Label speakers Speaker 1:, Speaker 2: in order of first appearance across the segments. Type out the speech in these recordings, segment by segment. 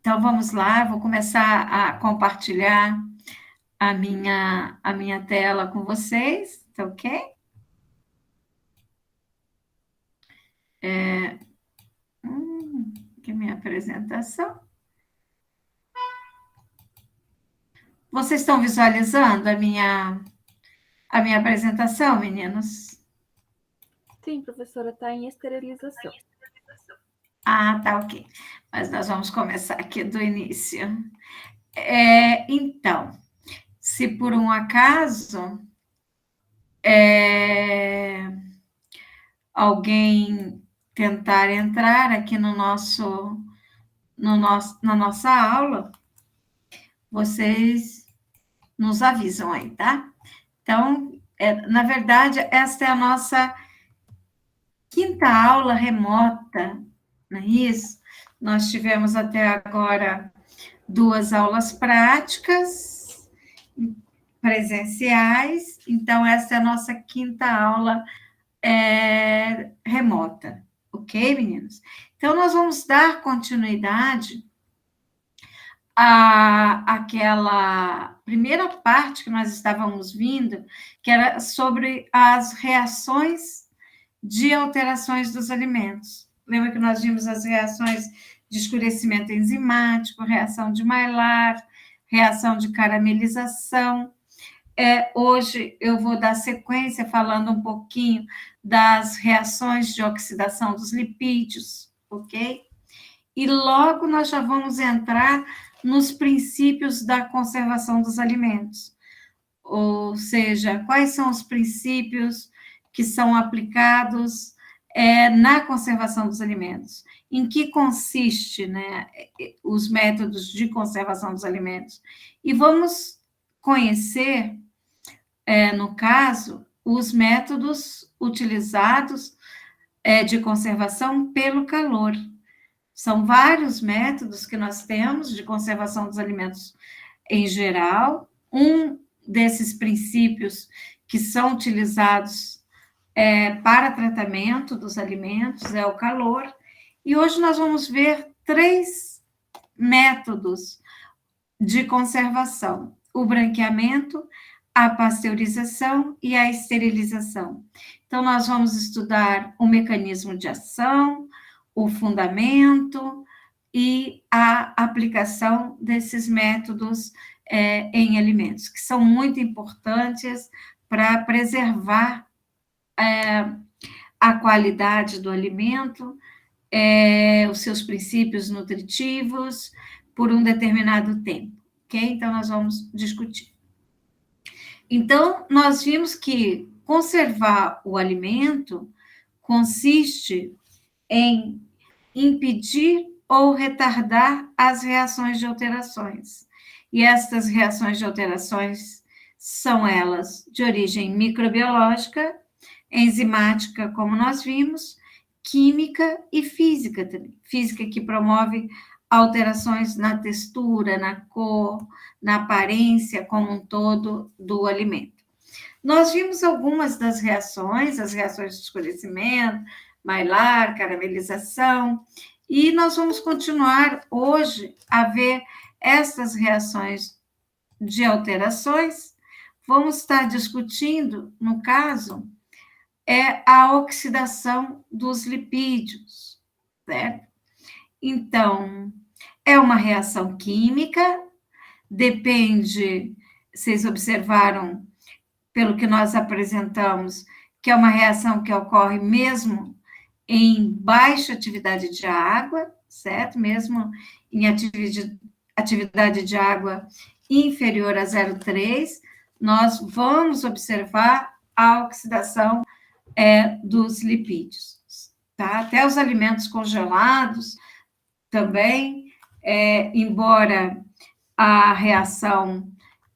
Speaker 1: Então, vamos lá, vou começar a compartilhar a minha tela com vocês, tá ok? Aqui é minha apresentação. Vocês estão visualizando a minha apresentação, meninos?
Speaker 2: Sim, professora, está em esterilização.
Speaker 1: Ah, tá ok. Mas nós vamos começar aqui do início. Então, se por um acaso alguém tentar entrar aqui na nossa aula, vocês nos avisam aí, tá? Então, na verdade, esta é a nossa quinta aula remota, não é isso? Nós tivemos até agora 2 aulas práticas presenciais, então essa é a nossa quinta aula remota, ok, meninos? Então, nós vamos dar continuidade àquela primeira parte que nós estávamos vindo, que era sobre as reações de alterações dos alimentos. Lembra que nós vimos as reações de escurecimento enzimático, reação de Maillard, reação de caramelização. Hoje eu vou dar sequência falando um pouquinho das reações de oxidação dos lipídios, ok? E logo nós já vamos entrar nos princípios da conservação dos alimentos, ou seja, quais são os princípios que são aplicados na conservação dos alimentos, em que consiste, né, os métodos de conservação dos alimentos. E vamos conhecer, no caso, os métodos utilizados de conservação pelo calor. São vários métodos que nós temos de conservação dos alimentos em geral. Um desses princípios que são utilizados para tratamento dos alimentos é o calor. E hoje nós vamos ver 3 métodos de conservação: o branqueamento, a pasteurização e a esterilização. Então, nós vamos estudar o mecanismo de ação, o fundamento e a aplicação desses métodos em alimentos, que são muito importantes para preservar a qualidade do alimento, os seus princípios nutritivos, por um determinado tempo, ok? Então, nós vamos discutir. Então, nós vimos que conservar o alimento consiste em impedir ou retardar as reações de alterações. E estas reações de alterações são elas de origem microbiológica, enzimática, como nós vimos, química e física também. Física que promove alterações na textura, na cor, na aparência como um todo do alimento. Nós vimos algumas das reações, as reações de escurecimento, Maillard, caramelização, e nós vamos continuar hoje a ver essas reações de alterações. Vamos estar discutindo, no caso, a oxidação dos lipídios, certo? Então, é uma reação química, depende, vocês observaram, pelo que nós apresentamos, que é uma reação que ocorre mesmo em baixa atividade de água, certo? Mesmo em atividade de água inferior a 0,3, nós vamos observar a oxidação dos lipídios, tá? Até os alimentos congelados também, embora a reação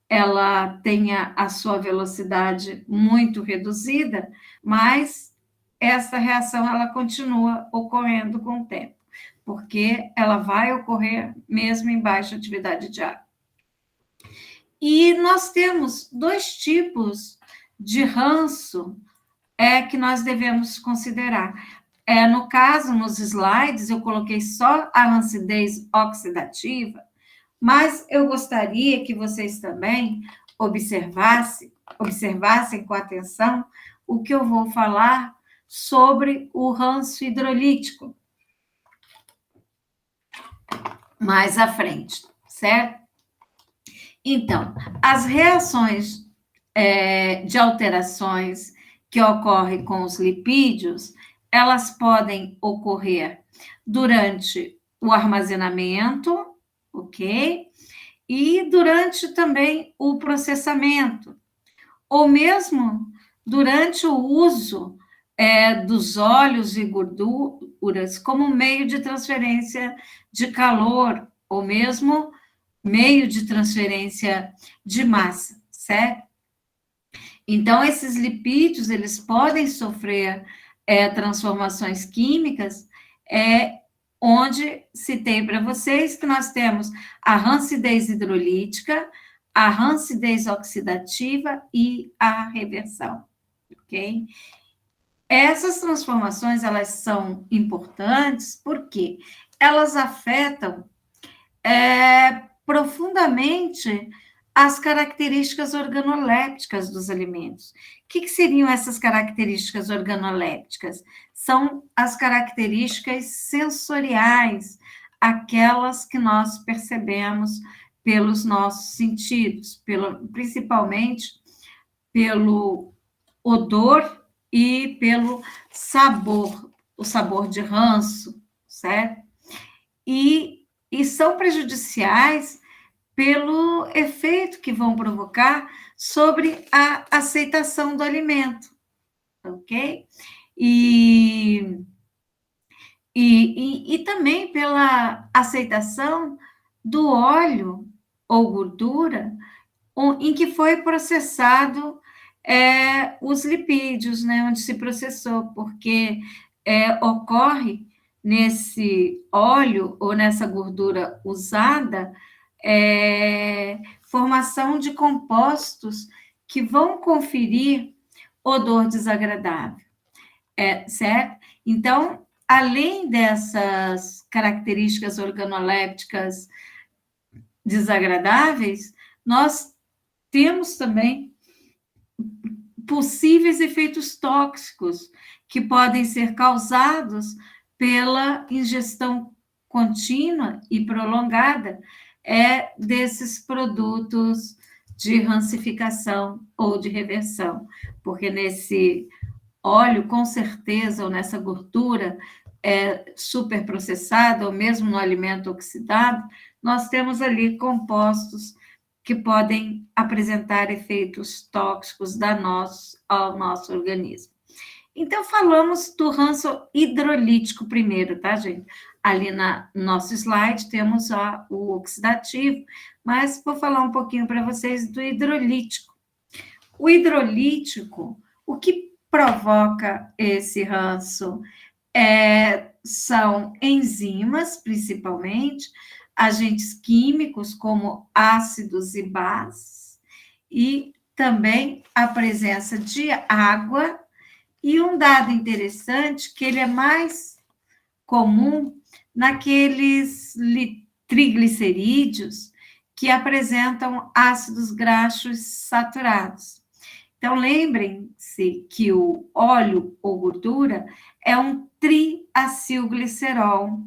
Speaker 1: ela tenha a sua velocidade muito reduzida, mas essa reação ela continua ocorrendo com o tempo, porque ela vai ocorrer mesmo em baixa atividade de água. E nós temos 2 tipos de ranço que nós devemos considerar. no caso, nos slides, eu coloquei só a rancidez oxidativa, mas eu gostaria que vocês também observassem com atenção o que eu vou falar sobre o ranço hidrolítico mais à frente, certo? Então, as reações de alterações que ocorrem com os lipídios, elas podem ocorrer durante o armazenamento, ok? E durante também o processamento, ou mesmo durante o uso dos óleos e gorduras como meio de transferência de calor, ou mesmo meio de transferência de massa, certo? Então, esses lipídios, eles podem sofrer transformações químicas, onde citei para vocês que nós temos a rancidez hidrolítica, a rancidez oxidativa e a reversão, ok? Essas transformações, elas são importantes porque elas afetam profundamente as características organolépticas dos alimentos. O que seriam essas características organolépticas? São as características sensoriais, aquelas que nós percebemos pelos nossos sentidos, principalmente pelo odor e pelo sabor, o sabor de ranço, certo? E são prejudiciais pelo efeito que vão provocar sobre a aceitação do alimento, ok? E também pela aceitação do óleo ou gordura em que foi processado os lipídios, né, onde se processou, porque ocorre nesse óleo ou nessa gordura usada formação de compostos que vão conferir odor desagradável, certo? Então, além dessas características organolépticas desagradáveis, nós temos também possíveis efeitos tóxicos que podem ser causados pela ingestão contínua e prolongada desses produtos de rancificação ou de reversão, porque nesse óleo, com certeza, ou nessa gordura superprocessada, ou mesmo no alimento oxidado, nós temos ali compostos que podem apresentar efeitos tóxicos danosos ao nosso organismo. Então, falamos do ranço hidrolítico primeiro, tá, gente? Ali no nosso slide temos o oxidativo, mas vou falar um pouquinho para vocês do hidrolítico. O hidrolítico, o que provoca esse ranço são enzimas, principalmente, agentes químicos como ácidos e bases, e também a presença de água. E um dado interessante, que ele é mais comum naqueles triglicerídeos que apresentam ácidos graxos saturados. Então, lembrem-se que o óleo ou gordura é um triacilglicerol.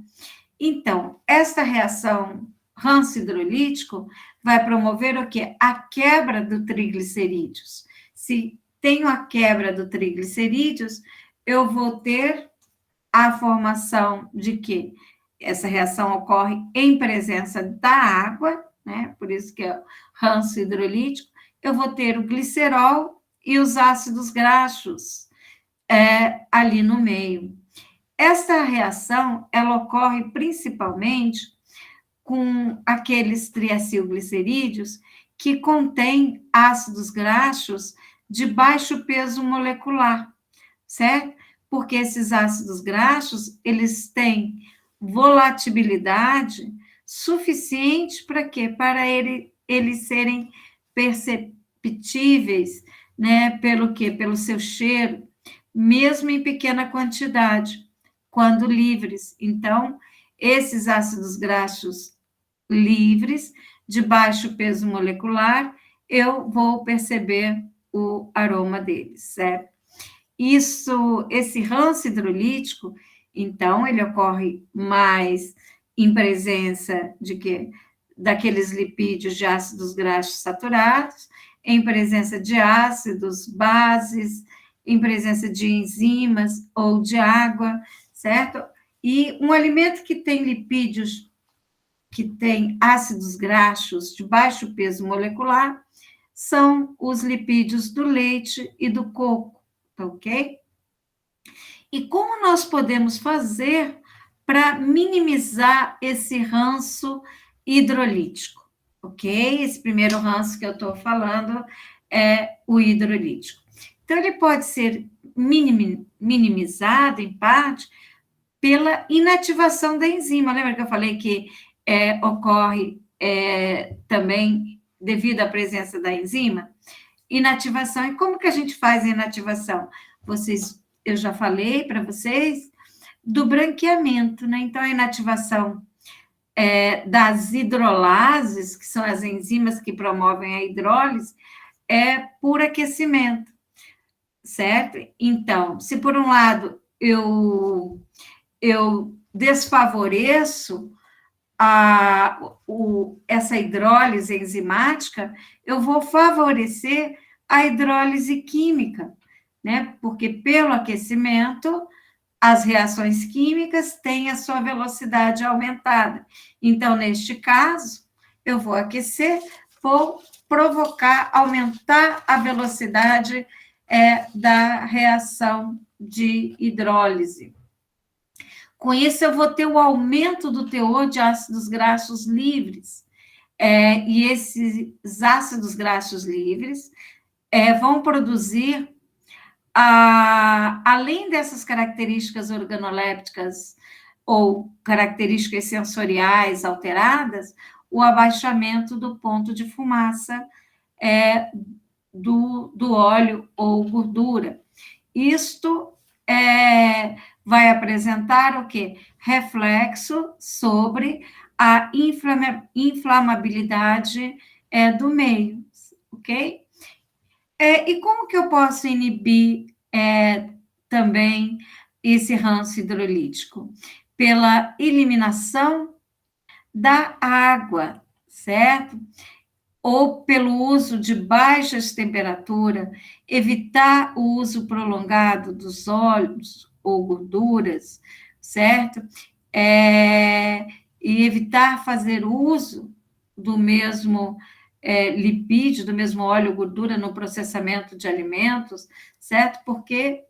Speaker 1: Então, esta reação ranço hidrolítico vai promover o quê? A quebra do triglicerídeos. Se tenho a quebra do triglicerídeos, eu vou ter a formação de que essa reação ocorre em presença da água, né? Por isso que é ranço hidrolítico. Eu vou ter o glicerol e os ácidos graxos ali no meio. Essa reação, ela ocorre principalmente com aqueles triacilglicerídeos que contêm ácidos graxos de baixo peso molecular, certo? Porque esses ácidos graxos, eles têm volatilidade suficiente para quê? Para eles serem perceptíveis, né? Pelo quê? Pelo seu cheiro, mesmo em pequena quantidade. quando livres. Então, esses ácidos graxos livres, de baixo peso molecular, eu vou perceber o aroma deles, certo? Esse ranço hidrolítico, então, ele ocorre mais em presença de quê? Daqueles lipídios de ácidos graxos saturados, em presença de ácidos, bases, em presença de enzimas ou de água, certo? E um alimento que tem lipídios, que tem ácidos graxos de baixo peso molecular, são os lipídios do leite e do coco, tá ok? E como nós podemos fazer para minimizar esse ranço hidrolítico, ok? Esse primeiro ranço que eu estou falando é o hidrolítico. Então, ele pode ser minimizado, em parte, pela inativação da enzima. Lembra que eu falei que ocorre também devido à presença da enzima? Inativação. E como que a gente faz a inativação? Eu já falei para vocês do branqueamento, né? Então, a inativação das hidrolases, que são as enzimas que promovem a hidrólise, é por aquecimento, certo? Então, se por um lado eu desfavoreço essa hidrólise enzimática, eu vou favorecer a hidrólise química, né? Porque pelo aquecimento, as reações químicas têm a sua velocidade aumentada. Então, neste caso, eu vou aquecer, vou provocar, aumentar a velocidade da reação de hidrólise. Com isso, eu vou ter o aumento do teor de ácidos graxos livres. E esses ácidos graxos livres vão produzir, além dessas características organolépticas ou características sensoriais alteradas, o abaixamento do ponto de fumaça do óleo ou gordura. Isto vai apresentar o quê? Reflexo sobre a inflamabilidade do meio, ok? E como que eu posso inibir também esse ranço hidrolítico? Pela eliminação da água, certo? Ou pelo uso de baixas temperaturas, evitar o uso prolongado dos óleos ou gorduras, certo? E evitar fazer uso do mesmo lipídio, do mesmo óleo ou gordura no processamento de alimentos, certo? Porque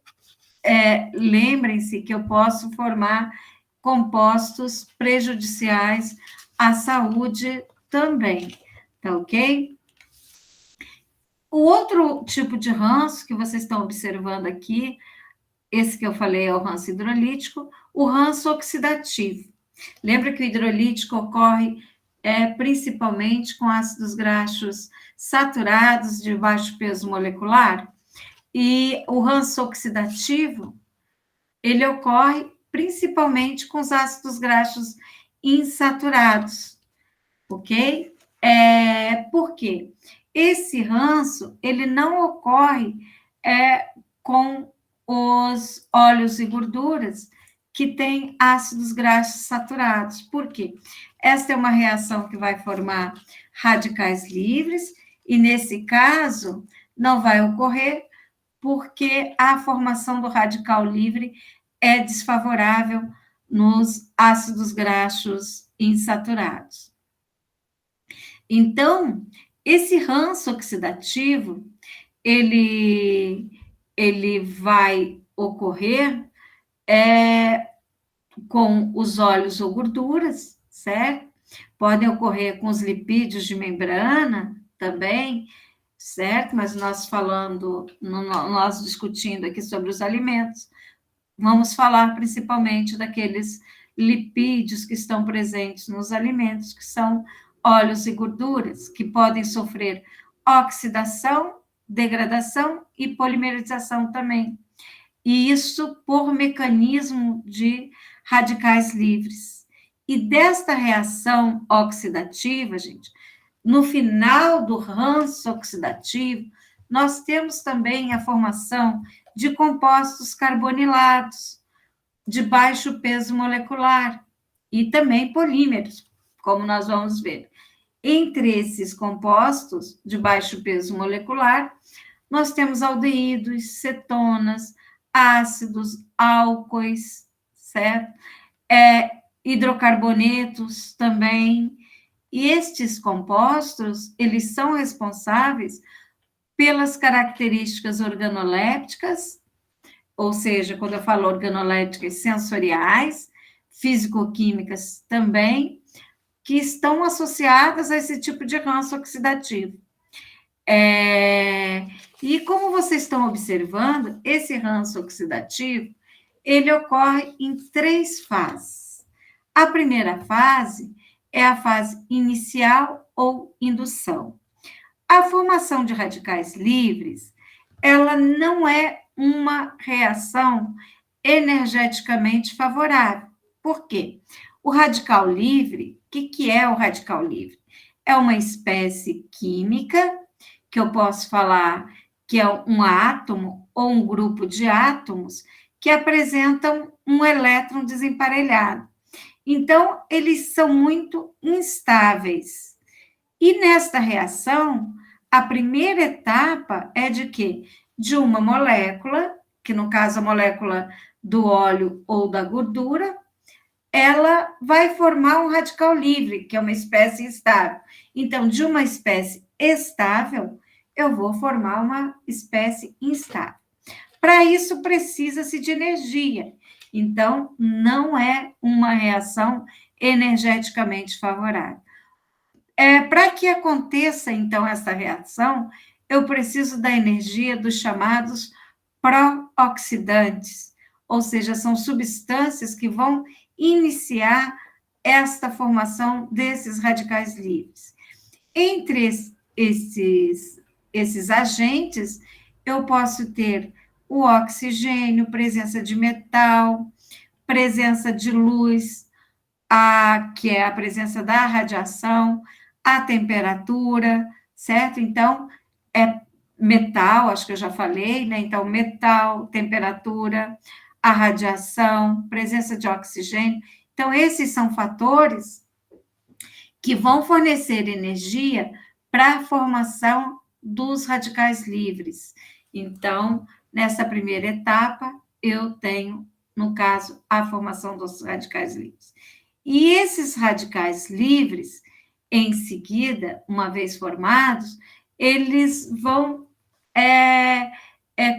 Speaker 1: lembrem-se que eu posso formar compostos prejudiciais à saúde também. Tá ok? O outro tipo de ranço que vocês estão observando aqui, esse que eu falei é o ranço hidrolítico, o ranço oxidativo. Lembra que o hidrolítico ocorre principalmente com ácidos graxos saturados de baixo peso molecular? E o ranço oxidativo, ele ocorre principalmente com os ácidos graxos insaturados, ok? Por quê? Esse ranço, ele não ocorre com os óleos e gorduras que têm ácidos graxos saturados. Por quê? Esta é uma reação que vai formar radicais livres, e nesse caso, não vai ocorrer porque a formação do radical livre é desfavorável nos ácidos graxos insaturados. Então, esse ranço oxidativo, ele vai ocorrer com os óleos ou gorduras, certo? Podem ocorrer com os lipídios de membrana também, certo? Mas nós discutindo aqui sobre os alimentos, vamos falar principalmente daqueles lipídios que estão presentes nos alimentos, que são óleos e gorduras, que podem sofrer oxidação, degradação e polimerização também. e isso por mecanismo de radicais livres. E desta reação oxidativa, gente, no final do ranço oxidativo, nós temos também a formação de compostos carbonilados, de baixo peso molecular, e também polímeros, como nós vamos ver. Entre esses compostos de baixo peso molecular, nós temos aldeídos, cetonas, ácidos, álcoois, certo? Hidrocarbonetos também. E estes compostos, eles são responsáveis pelas características organolépticas, ou seja, quando eu falo organolépticas sensoriais, físico-químicas também, que estão associadas a esse tipo de ranço oxidativo. E como vocês estão observando, esse ranço oxidativo, ele ocorre em 3 fases. A primeira fase é a fase inicial ou indução. A formação de radicais livres, ela não é uma reação energeticamente favorável. Por quê? O radical livre, o que é o radical livre? É uma espécie química, que eu posso falar que é um átomo ou um grupo de átomos que apresentam um elétron desemparelhado. Então, eles são muito instáveis. E nesta reação, a primeira etapa é de quê? De uma molécula, que no caso a molécula do óleo ou da gordura, ela vai formar um radical livre, que é uma espécie estável. Então, de uma espécie estável, eu vou formar uma espécie instável. Para isso, precisa-se de energia. Então, não é uma reação energeticamente favorável. Para que aconteça, então, essa reação, eu preciso da energia dos chamados pró-oxidantes, ou seja, são substâncias que vão iniciar esta formação desses radicais livres. Entre esses agentes, eu posso ter o oxigênio, presença de metal, presença de luz, que é a presença da radiação, a temperatura, certo? Então, é metal, acho que eu já falei, né? Então, metal, temperatura, a radiação, presença de oxigênio. Então, esses são fatores que vão fornecer energia para a formação dos radicais livres. Então, nessa primeira etapa, eu tenho, no caso, a formação dos radicais livres. E esses radicais livres, em seguida, uma vez formados, eles vão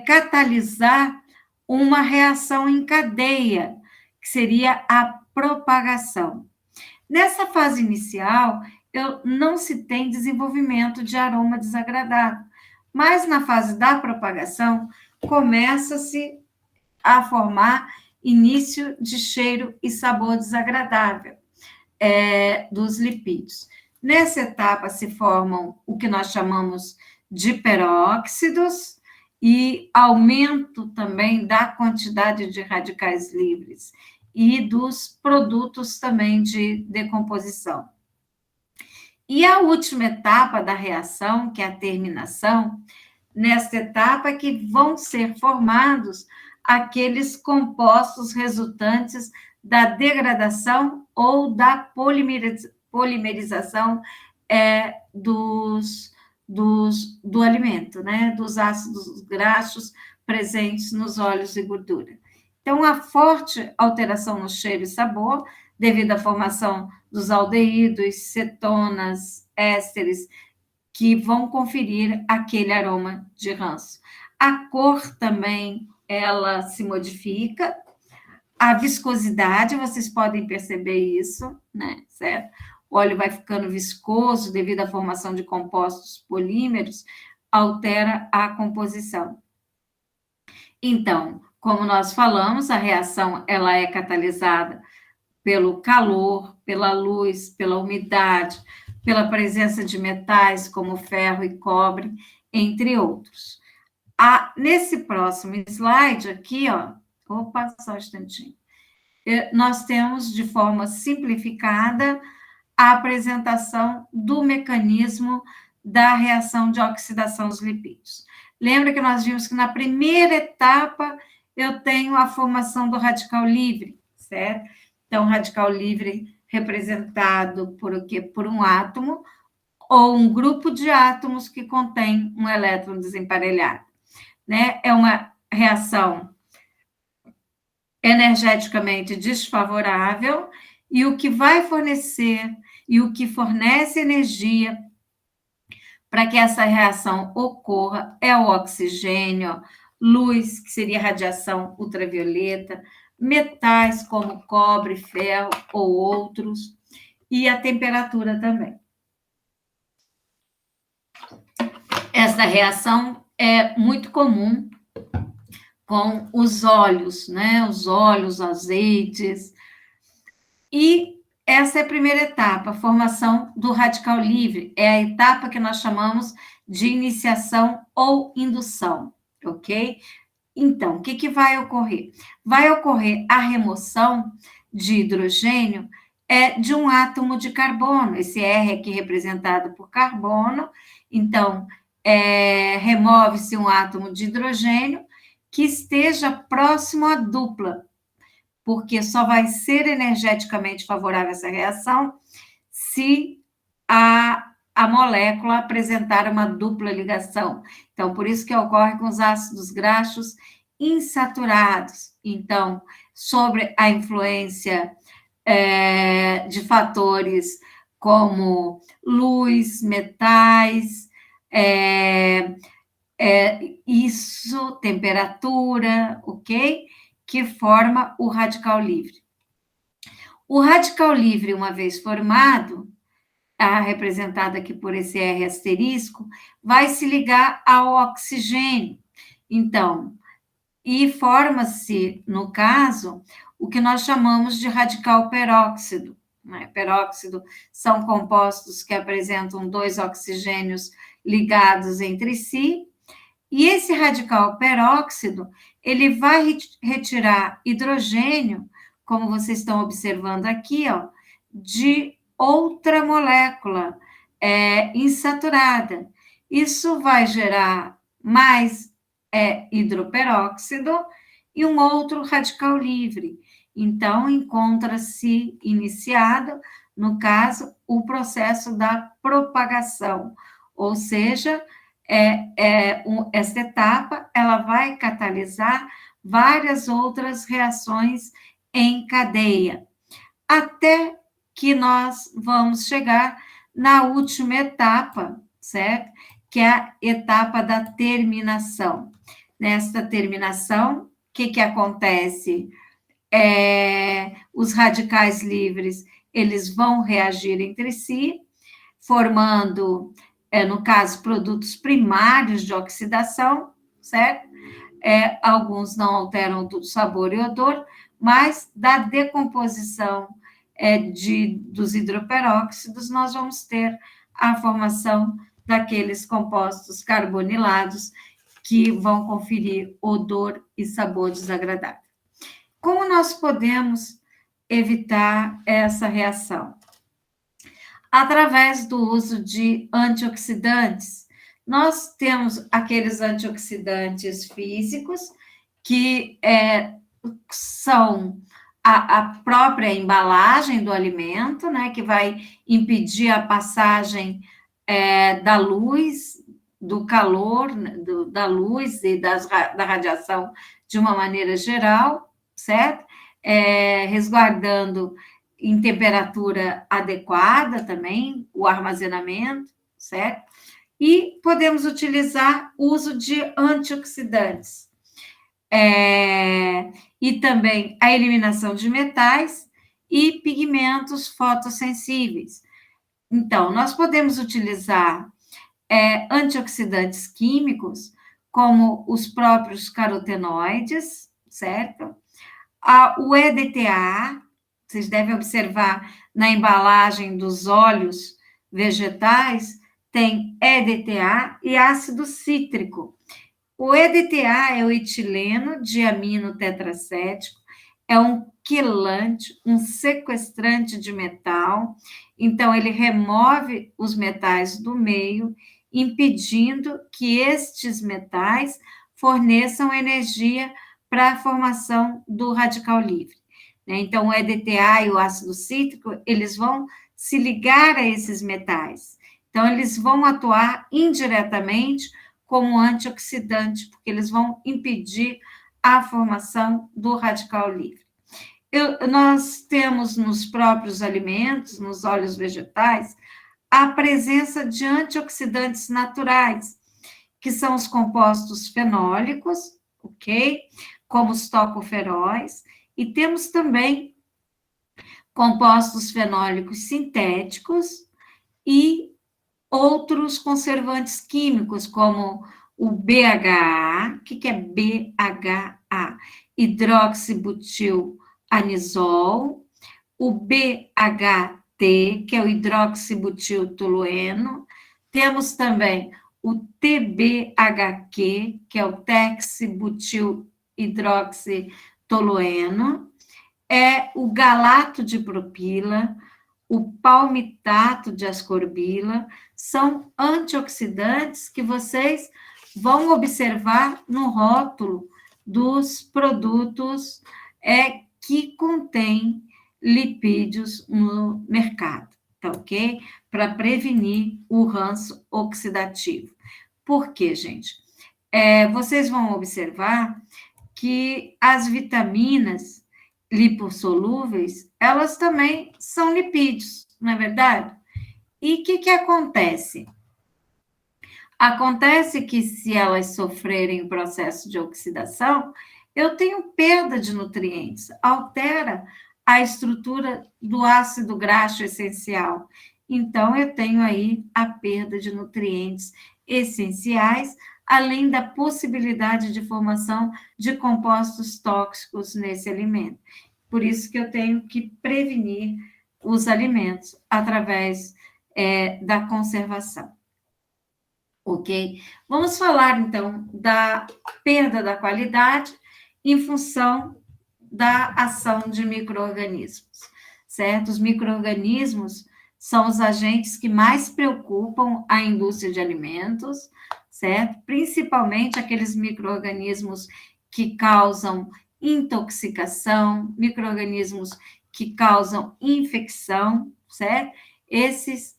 Speaker 1: catalisar uma reação em cadeia, que seria a propagação. Nessa fase inicial, não se tem desenvolvimento de aroma desagradável, mas na fase da propagação, começa-se a formar início de cheiro e sabor desagradável dos lipídios. Nessa etapa se formam o que nós chamamos de peróxidos e aumento também da quantidade de radicais livres e dos produtos também de decomposição. E a última etapa da reação, que é a terminação, nesta etapa é que vão ser formados aqueles compostos resultantes da degradação ou da polimerização do alimento, né? Dos ácidos graxos presentes nos óleos e gordura. Então, a forte alteração no cheiro e sabor, devido à formação dos aldeídos, cetonas, ésteres, que vão conferir aquele aroma de ranço. A cor também, ela se modifica. A viscosidade, vocês podem perceber isso, né? Certo? O óleo vai ficando viscoso devido à formação de compostos polímeros, altera a composição. Então, como nós falamos, a reação ela é catalisada pelo calor, pela luz, pela umidade, pela presença de metais como ferro e cobre, entre outros. Nesse próximo slide aqui, ó, opa, só um instantinho. Nós temos, de forma simplificada, a apresentação do mecanismo da reação de oxidação dos lipídios. Lembra que nós vimos que na primeira etapa eu tenho a formação do radical livre, certo? Então, radical livre representado por o quê? Por um átomo ou um grupo de átomos que contém um elétron desemparelhado, né? É uma reação energeticamente desfavorável, e o que vai fornecer e o que fornece energia para que essa reação ocorra é o oxigênio, luz, que seria radiação ultravioleta, metais como cobre, ferro ou outros, e a temperatura também. Essa reação é muito comum com os óleos, né? Os óleos, azeites. E essa é a primeira etapa, a formação do radical livre. É a etapa que nós chamamos de iniciação ou indução, ok? Então, o que vai ocorrer? Vai ocorrer a remoção de hidrogênio de um átomo de carbono. Esse R aqui representado por carbono. Então, remove-se um átomo de hidrogênio que esteja próximo à dupla, porque só vai ser energeticamente favorável essa reação se a molécula apresentar uma dupla ligação. Então, por isso que ocorre com os ácidos graxos insaturados. Então, sobre a influência de fatores como luz, metais, temperatura, ok? Que forma o radical livre. O radical livre, uma vez formado, representado aqui por esse R asterisco, vai se ligar ao oxigênio. Então, e forma-se, no caso, o que nós chamamos de radical peróxido. Né? Peróxido são compostos que apresentam 2 oxigênios ligados entre si, e esse radical peróxido, ele vai retirar hidrogênio, como vocês estão observando aqui, ó, de outra molécula insaturada. Isso vai gerar mais hidroperóxido e um outro radical livre. Então, encontra-se iniciado, no caso, o processo da propagação, ou seja, essa etapa ela vai catalisar várias outras reações em cadeia, até que nós vamos chegar na última etapa, certo? Que é a etapa da terminação. Nesta terminação, o que acontece? Os radicais livres, eles vão reagir entre si, formando, no caso, produtos primários de oxidação, certo? Alguns não alteram o sabor e odor, mas da decomposição dos hidroperóxidos, nós vamos ter a formação daqueles compostos carbonilados que vão conferir odor e sabor desagradável. Como nós podemos evitar essa reação? Através do uso de antioxidantes. Nós temos aqueles antioxidantes físicos, que são a própria embalagem do alimento, né, que vai impedir a passagem da luz, do calor, da luz e da radiação de uma maneira geral, certo? Resguardando em temperatura adequada também, o armazenamento, certo? E podemos utilizar o uso de antioxidantes. E também a eliminação de metais e pigmentos fotossensíveis. Então, nós podemos utilizar antioxidantes químicos, como os próprios carotenoides, certo? O EDTA, vocês devem observar na embalagem dos óleos vegetais, tem EDTA e ácido cítrico. O EDTA é o etileno diamino tetracético, é um quelante, um sequestrante de metal, então ele remove os metais do meio, impedindo que estes metais forneçam energia para a formação do radical livre. Então, o EDTA e o ácido cítrico, eles vão se ligar a esses metais. Então, eles vão atuar indiretamente como antioxidante, porque eles vão impedir a formação do radical livre. Nós temos nos próprios alimentos, nos óleos vegetais, a presença de antioxidantes naturais, que são os compostos fenólicos, ok? Como os tocoferóis, e temos também compostos fenólicos sintéticos e outros conservantes químicos, como o BHA. O que é BHA? Hidroxibutilanisol, o BHT, que é o hidroxibutiltolueno. Temos também o TBHQ, que é o texibutildroxitolueno, é o galato de propila, o palmitato de ascorbila, são antioxidantes que vocês vão observar no rótulo dos produtos que contêm lipídios no mercado, tá ok? Para prevenir o ranço oxidativo. Por quê, gente? Vocês vão observar que as vitaminas lipossolúveis, elas também são lipídios, não é verdade? E o que acontece? Acontece que se elas sofrerem o processo de oxidação, eu tenho perda de nutrientes, altera a estrutura do ácido graxo essencial. Então, eu tenho aí a perda de nutrientes essenciais, além da possibilidade de formação de compostos tóxicos nesse alimento. Por isso que eu tenho que prevenir os alimentos através da conservação. Ok? Vamos falar, então, da perda da qualidade em função da ação de micro-organismos, certo? Os micro-organismos são os agentes que mais preocupam a indústria de alimentos, certo? Principalmente aqueles micro-organismos que causam intoxicação, micro-organismos que causam infecção, certo? Esses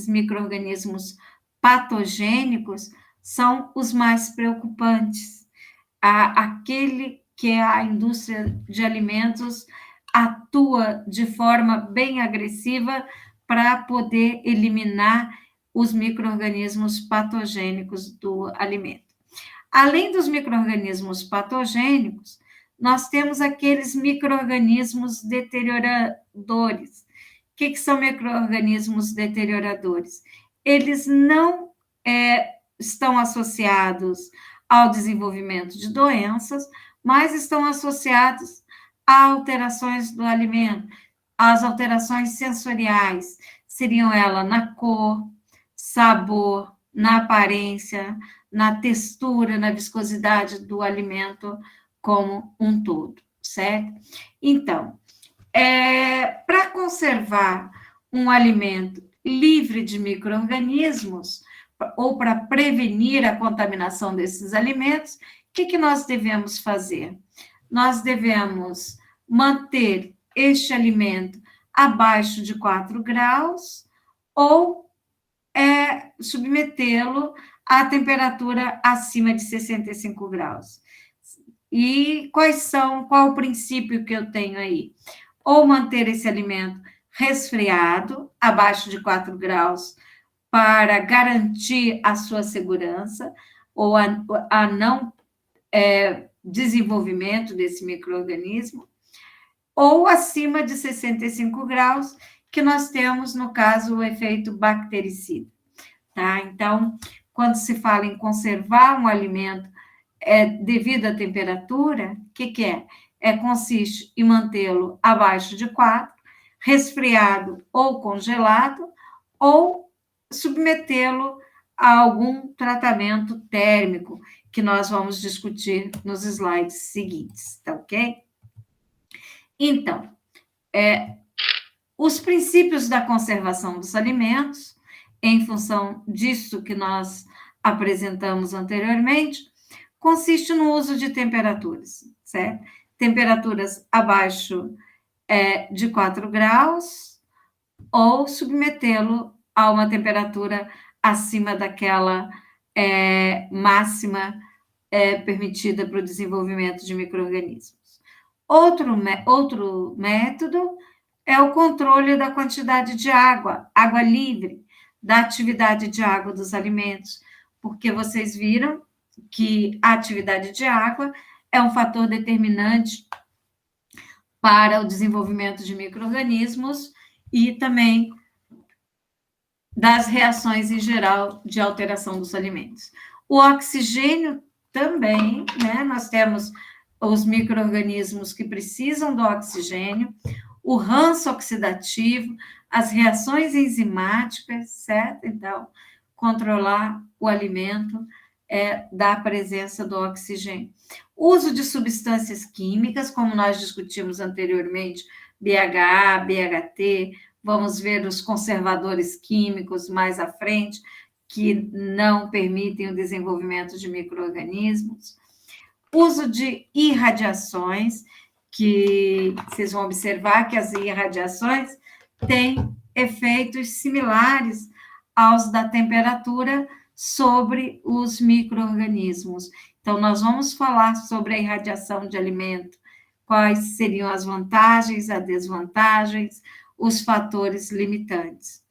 Speaker 1: micro-organismos patogênicos são os mais preocupantes. Aquele que a indústria de alimentos atua de forma bem agressiva para poder eliminar os micro-organismos patogênicos do alimento. Além dos micro-organismos patogênicos, nós temos aqueles micro-organismos deterioradores. O que são micro-organismos deterioradores? Eles não estão associados ao desenvolvimento de doenças, mas estão associados a alterações do alimento, as alterações sensoriais, seriam elas na cor, sabor, na aparência, na textura, na viscosidade do alimento como um todo, certo? Então, para conservar um alimento livre de micro-organismos, ou para prevenir a contaminação desses alimentos, o que nós devemos fazer? Nós devemos manter este alimento abaixo de 4 graus ou submetê-lo à temperatura acima de 65 graus. E qual o princípio que eu tenho aí? Ou manter esse alimento resfriado, abaixo de 4 graus, para garantir a sua segurança, ou a não desenvolvimento desse micro-organismo, ou acima de 65 graus, que nós temos, no caso, o efeito bactericida. Tá? Então, quando se fala em conservar um alimento devido à temperatura, o que é? Consiste em mantê-lo abaixo de 4, resfriado ou congelado, ou submetê-lo a algum tratamento térmico, que nós vamos discutir nos slides seguintes, tá ok? Então, os princípios da conservação dos alimentos, em função disso que nós apresentamos anteriormente, consiste no uso de temperaturas, certo? Temperaturas abaixo de 4 graus, ou submetê-lo a uma temperatura acima daquela máxima permitida para o desenvolvimento de micro-organismos. Outro método é o controle da quantidade de água livre, da atividade de água dos alimentos, porque vocês viram que a atividade de água é um fator determinante para o desenvolvimento de micro-organismos e também das reações em geral de alteração dos alimentos. O oxigênio também, né? Nós temos os micro-organismos que precisam do oxigênio, o ranço oxidativo, as reações enzimáticas, certo? Então, controlar o alimento da presença do oxigênio. Uso de substâncias químicas, como nós discutimos anteriormente, BHA, BHT, vamos ver os conservadores químicos mais à frente, que não permitem o desenvolvimento de micro-organismos. Uso de irradiações, que vocês vão observar que as irradiações têm efeitos similares aos da temperatura sobre os micro-organismos. Então, nós vamos falar sobre a irradiação de alimento, quais seriam as vantagens, as desvantagens, os fatores limitantes.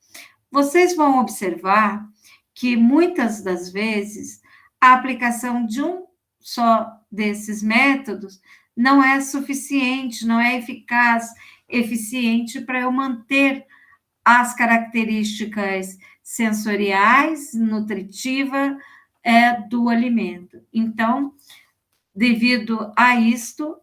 Speaker 1: Vocês vão observar que, muitas das vezes, a aplicação de um só desses métodos não é suficiente, não é eficaz, eficiente para eu manter as características sensoriais, nutritivas do alimento. Então, devido a isto,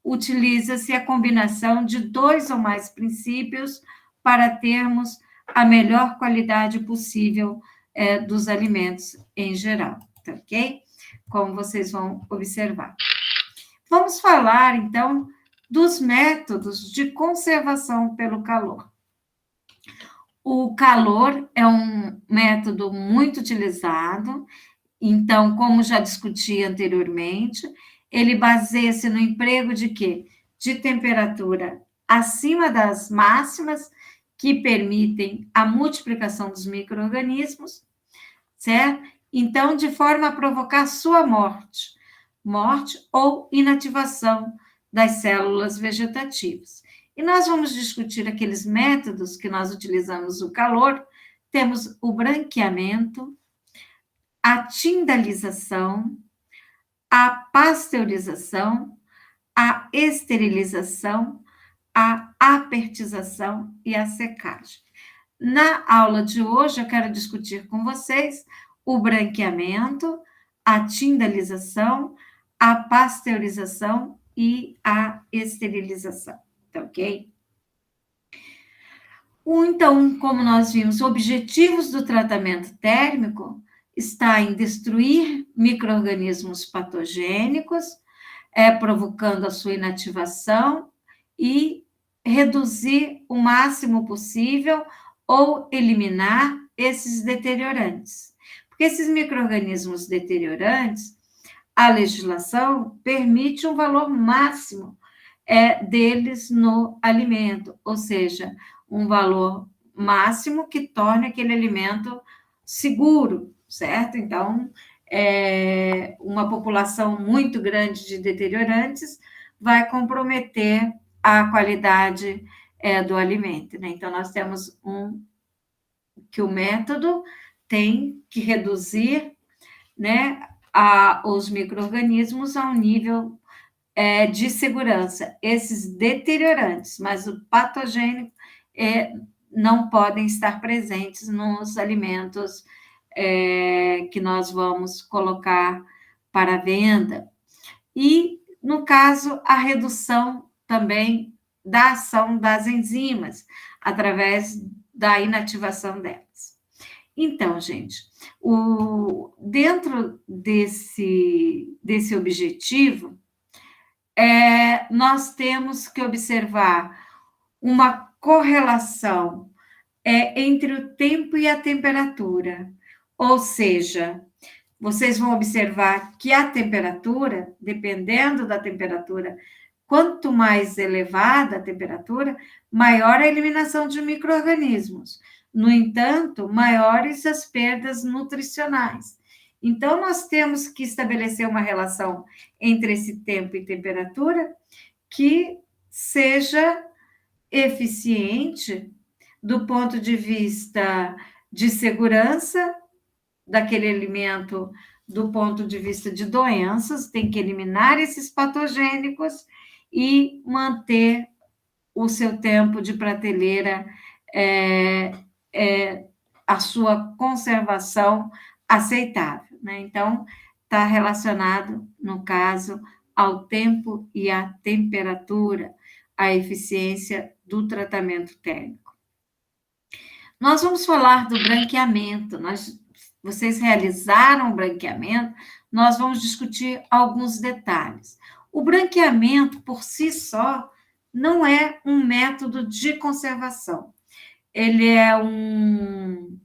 Speaker 1: utiliza-se a combinação de 2 ou mais princípios para termos a melhor qualidade possível dos alimentos em geral, tá ok? Como vocês vão observar. Vamos falar, então, dos métodos de conservação pelo calor. O calor é um método muito utilizado, então, como já discuti anteriormente, ele baseia-se no emprego de quê? De temperatura acima das máximas, que permitem a multiplicação dos micro-organismos, certo? Então, de forma a provocar sua morte ou inativação das células vegetativas. E nós vamos discutir aqueles métodos que nós utilizamos o calor. Temos o branqueamento, a tindalização, a pasteurização, a esterilização, a apertização e a secagem. Na aula de hoje, eu quero discutir com vocês o branqueamento, a tindalização, a pasteurização e a esterilização, tá ok? Então, como nós vimos, objetivos do tratamento térmico está em destruir micro-organismos patogênicos, provocando a sua inativação e reduzir o máximo possível ou eliminar esses deteriorantes. Porque esses micro-organismos deteriorantes, a legislação permite um valor máximo deles no alimento, ou seja, um valor máximo que torne aquele alimento seguro, certo? Então, uma população muito grande de deteriorantes vai comprometer a qualidade do alimento, né? Então, nós temos que o método tem que reduzir, né, os micro-organismos a um nível de segurança, esses deteriorantes, mas o patogênico não podem estar presentes nos alimentos que nós vamos colocar para venda. E, no caso, a redução também da ação das enzimas, através da inativação delas. Então, gente, dentro desse objetivo, nós temos que observar uma correlação entre o tempo e a temperatura. Ou seja, vocês vão observar que a temperatura, dependendo da temperatura, quanto mais elevada a temperatura, maior a eliminação de micro-organismos. No entanto, maiores as perdas nutricionais. Então, nós temos que estabelecer uma relação entre esse tempo e temperatura que seja eficiente do ponto de vista de segurança daquele alimento, do ponto de vista de doenças, tem que eliminar esses patogênicos e manter o seu tempo de prateleira, a sua conservação aceitável, né? Então, está relacionado, no caso, ao tempo e à temperatura, a eficiência do tratamento térmico. Nós vamos falar do branqueamento. Vocês realizaram o branqueamento, nós vamos discutir alguns detalhes. O branqueamento, por si só, não é um método de conservação. Ele é um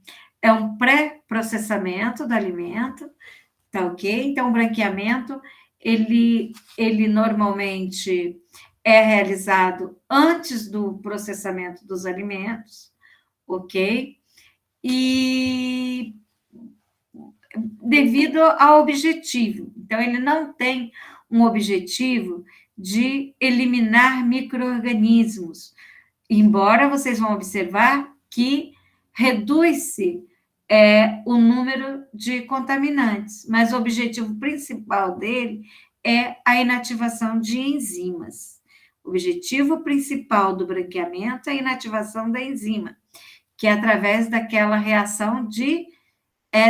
Speaker 1: pré-processamento do alimento, tá ok? Então, o branqueamento, ele normalmente é realizado antes do processamento dos alimentos, ok? E devido ao objetivo. Então, ele não tem um objetivo de eliminar micro-organismos, embora vocês vão observar que reduz-se o número de contaminantes, mas o objetivo principal dele é a inativação de enzimas. O objetivo principal do branqueamento é a inativação da enzima, que é através daquela reação de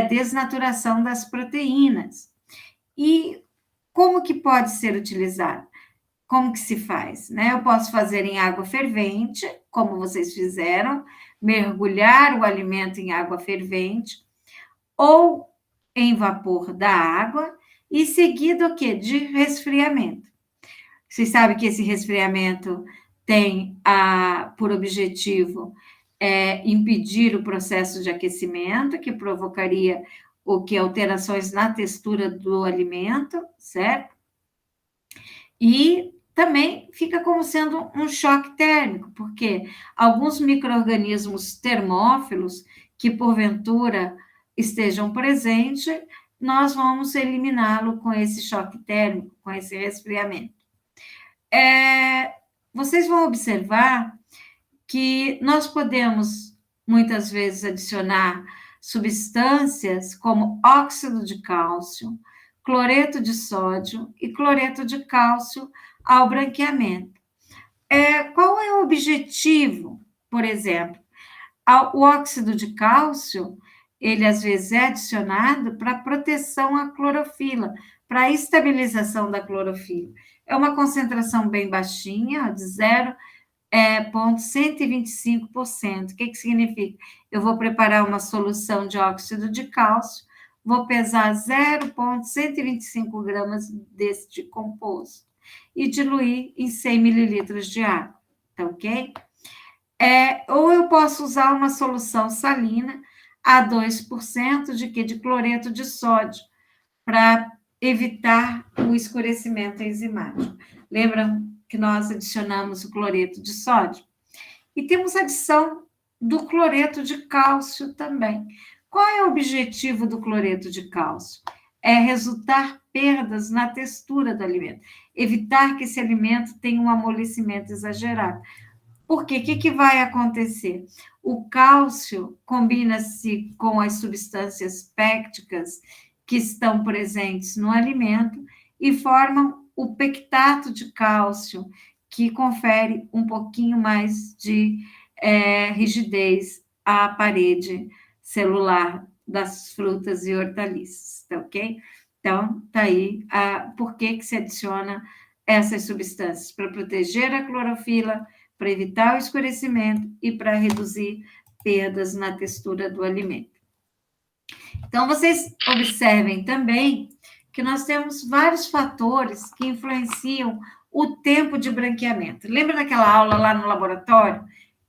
Speaker 1: desnaturação das proteínas. E como que pode ser utilizado? Como que se faz? Né? Eu posso fazer em água fervente, como vocês fizeram, mergulhar o alimento em água fervente, ou em vapor da água, e seguido o quê? De resfriamento. Vocês sabem que esse resfriamento tem por objetivo impedir o processo de aquecimento, que provocaria alterações na textura do alimento, certo? E também fica como sendo um choque térmico, porque alguns micro-organismos termófilos que porventura estejam presentes, nós vamos eliminá-lo com esse choque térmico, com esse resfriamento. Vocês vão observar que nós podemos, muitas vezes, adicionar substâncias como óxido de cálcio, cloreto de sódio e cloreto de cálcio ao branqueamento. Qual é o objetivo, por exemplo? O óxido de cálcio, ele às vezes é adicionado para proteção à clorofila, para a estabilização da clorofila. É uma concentração bem baixinha, de 0,125%. O que significa? Eu vou preparar uma solução de óxido de cálcio, vou pesar 0,125 gramas deste composto e diluir em 100 mililitros de água, tá ok? Ou eu posso usar uma solução salina a 2% de cloreto de sódio, para evitar o escurecimento enzimático. Lembram que nós adicionamos o cloreto de sódio? E temos a adição do cloreto de cálcio também. Qual é o objetivo do cloreto de cálcio? É resultar perdas na textura do alimento, evitar que esse alimento tenha um amolecimento exagerado. Por quê? O que vai acontecer? O cálcio combina-se com as substâncias pépticas que estão presentes no alimento e formam o pectato de cálcio, que confere um pouquinho mais de rigidez à parede celular das frutas e hortaliças, tá ok? Então, tá aí por que se adiciona essas substâncias? Para proteger a clorofila, para evitar o escurecimento e para reduzir perdas na textura do alimento. Então, vocês observem também que nós temos vários fatores que influenciam o tempo de branqueamento. Lembra daquela aula lá no laboratório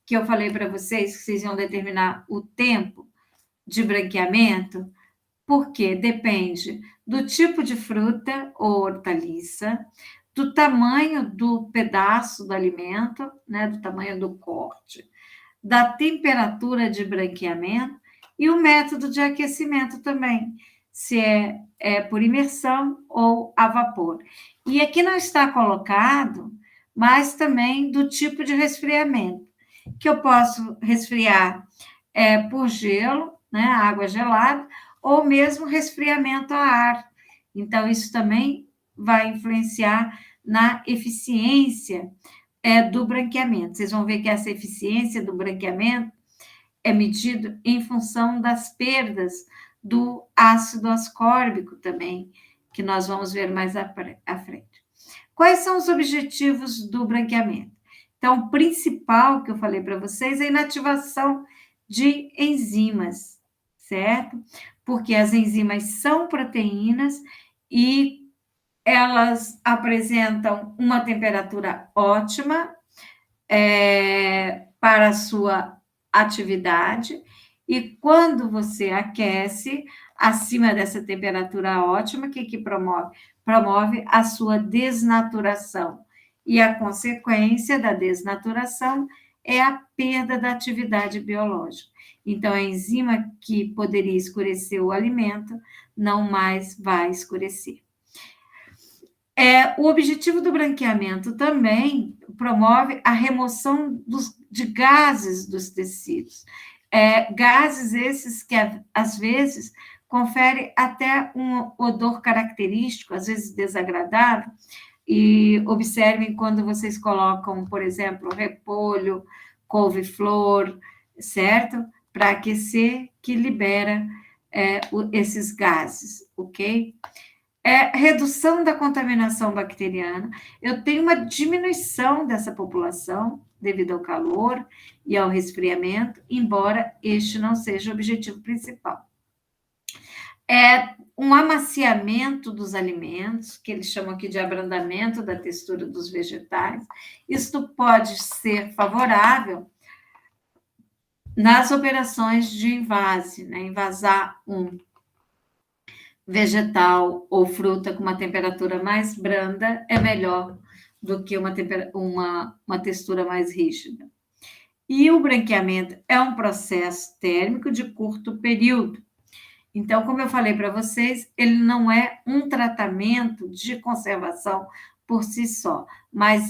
Speaker 1: que eu falei para vocês que vocês iam determinar o tempo de branqueamento? Porque depende do tipo de fruta ou hortaliça, do tamanho do pedaço do alimento, né, do tamanho do corte, da temperatura de branqueamento e o método de aquecimento também, se é por imersão ou a vapor. E aqui não está colocado, mas também do tipo de resfriamento, que eu posso resfriar por gelo, né, água gelada, ou mesmo resfriamento a ar. Então, isso também vai influenciar na eficiência do branqueamento. Vocês vão ver que essa eficiência do branqueamento é medido em função das perdas do ácido ascórbico também, que nós vamos ver mais à frente. Quais são os objetivos do branqueamento? Então, o principal que eu falei para vocês é a inativação de enzimas, certo? Porque as enzimas são proteínas e elas apresentam uma temperatura ótima para a sua atividade, e quando você aquece acima dessa temperatura ótima, o que promove? Promove a sua desnaturação. E a consequência da desnaturação é a perda da atividade biológica. Então, a enzima que poderia escurecer o alimento não mais vai escurecer. O objetivo do branqueamento também promove a remoção de gases dos tecidos. Gases esses que, às vezes, conferem até um odor característico, às vezes desagradável, e observem quando vocês colocam, por exemplo, repolho, couve-flor, certo? Para aquecer, que libera esses gases, ok? Redução da contaminação bacteriana. Eu tenho uma diminuição dessa população devido ao calor e ao resfriamento, embora este não seja o objetivo principal. Um amaciamento dos alimentos, que eles chamam aqui de abrandamento da textura dos vegetais. Isto pode ser favorável nas operações de invase, né? Invasar um vegetal ou fruta com uma temperatura mais branda é melhor do que uma textura mais rígida. E o branqueamento é um processo térmico de curto período. Então, como eu falei para vocês, ele não é um tratamento de conservação por si só, mas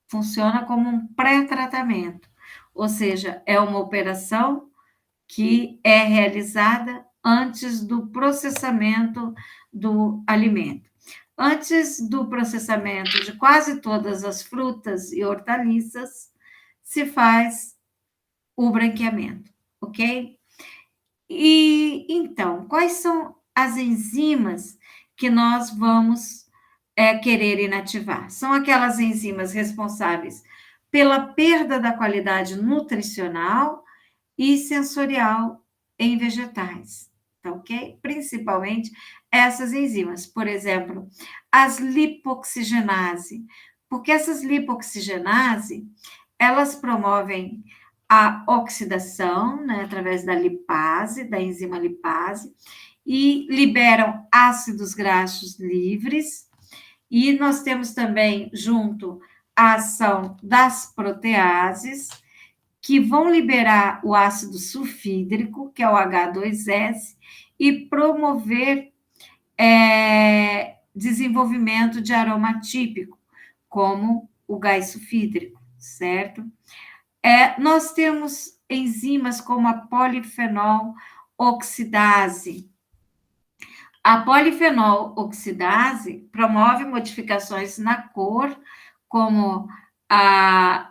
Speaker 1: funciona como um pré-tratamento, ou seja, é uma operação que é realizada antes do processamento do alimento. Antes do processamento de quase todas as frutas e hortaliças, se faz o branqueamento, ok? E então, quais são as enzimas que nós vamos querer inativar? São aquelas enzimas responsáveis pela perda da qualidade nutricional e sensorial em vegetais, tá ok? Principalmente essas enzimas, por exemplo, as lipoxigenase, porque essas lipoxigenase, elas promovem a oxidação, né, através da lipase, da enzima lipase, e liberam ácidos graxos livres, e nós temos também, junto, a ação das proteases, que vão liberar o ácido sulfídrico, que é o H2S, e promover desenvolvimento de aroma típico, como o gás sulfídrico, certo? Nós temos enzimas como a polifenol oxidase. A polifenol oxidase promove modificações na cor, como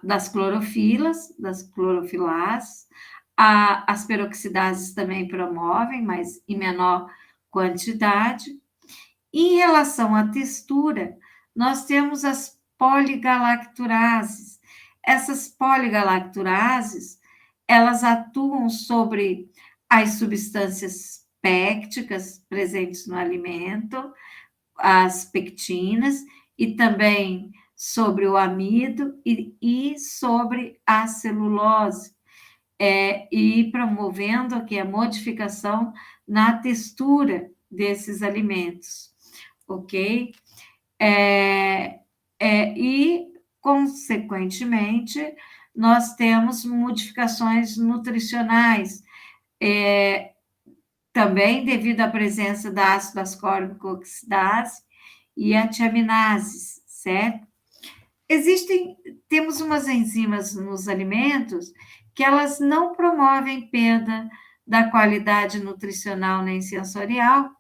Speaker 1: das clorofilas, das clorofilases. As peroxidases também promovem, mas em menor quantidade. Em relação à textura, nós temos as poligalacturases. Essas poligalacturases, elas atuam sobre as substâncias pêcticas presentes no alimento, as pectinas, e também sobre o amido e sobre a celulose, e promovendo aqui a modificação na textura desses alimentos, ok? E, consequentemente, nós temos modificações nutricionais, também devido à presença da ácido ascórbico oxidase e a tiaminases, certo? Temos umas enzimas nos alimentos que elas não promovem perda da qualidade nutricional nem sensorial,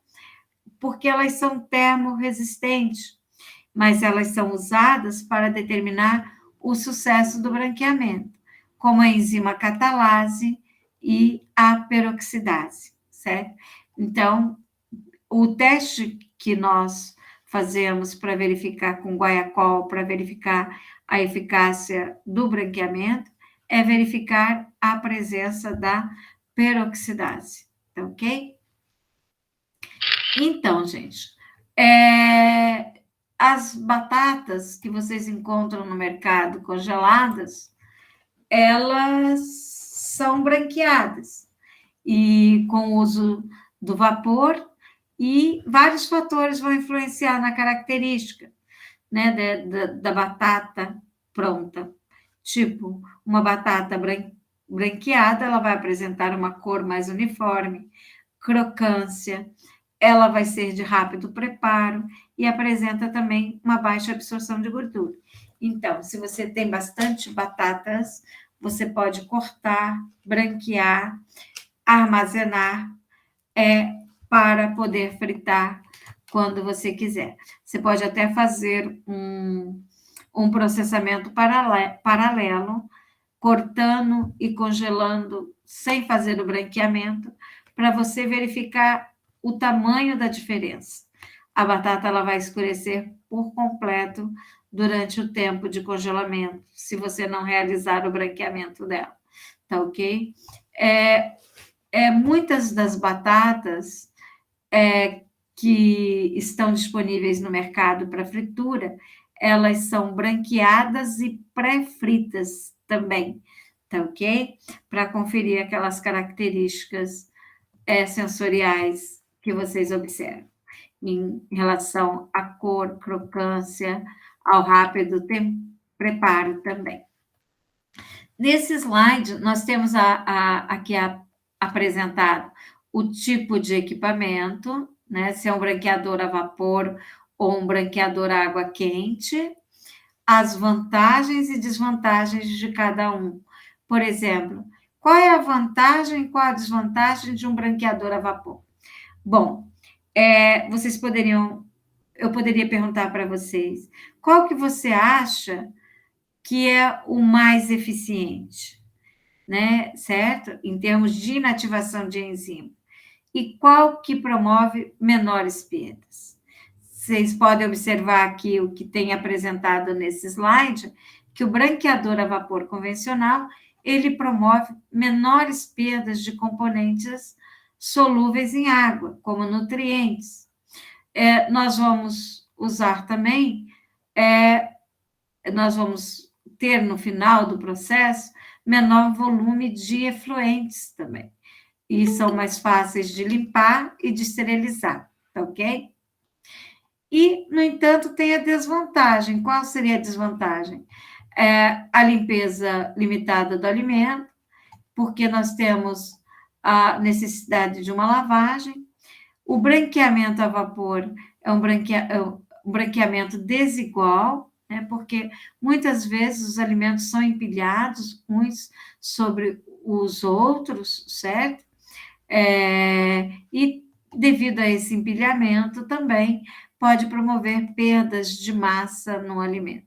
Speaker 1: porque elas são termorresistentes, mas elas são usadas para determinar o sucesso do branqueamento, como a enzima catalase e a peroxidase, certo? Então, o teste que nós fazemos para verificar com guaiacol, para verificar a eficácia do branqueamento, é verificar a presença da peroxidase, tá ok? Então, gente, as batatas que vocês encontram no mercado congeladas, elas são branqueadas, e com o uso do vapor, e vários fatores vão influenciar na característica, né, da batata pronta. Tipo, uma batata branqueada, ela vai apresentar uma cor mais uniforme, crocância, ela vai ser de rápido preparo e apresenta também uma baixa absorção de gordura. Então, se você tem bastante batatas, você pode cortar, branquear, armazenar, para poder fritar quando você quiser. Você pode até fazer um processamento paralelo, cortando e congelando sem fazer o branqueamento, para você verificar o tamanho da diferença. A batata ela vai escurecer por completo durante o tempo de congelamento, se você não realizar o branqueamento dela, tá ok? Muitas das batatas que estão disponíveis no mercado para fritura, elas são branqueadas e pré-fritas também, tá ok? Para conferir aquelas características sensoriais que vocês observam, em relação à cor, crocância, ao rápido preparo também. Nesse slide, nós temos aqui apresentado o tipo de equipamento, né? Se é um branqueador a vapor ou um branqueador a água quente, as vantagens e desvantagens de cada um. Por exemplo, qual é a vantagem e qual a desvantagem de um branqueador a vapor? Bom, eu poderia perguntar para vocês, qual que você acha que é o mais eficiente, né? Certo? Em termos de inativação de enzima. E qual que promove menores perdas? Vocês podem observar aqui o que tem apresentado nesse slide, que o branqueador a vapor convencional, ele promove menores perdas de componentes solúveis em água, como nutrientes. Nós vamos usar também, nós vamos ter no final do processo menor volume de efluentes também, e são mais fáceis de limpar e de esterilizar, tá ok? E, no entanto, tem a desvantagem. Qual seria a desvantagem? A limpeza limitada do alimento, porque nós temos a necessidade de uma lavagem. O branqueamento a vapor é um branqueamento desigual, né, porque muitas vezes os alimentos são empilhados uns sobre os outros, certo? E devido a esse empilhamento também pode promover perdas de massa no alimento.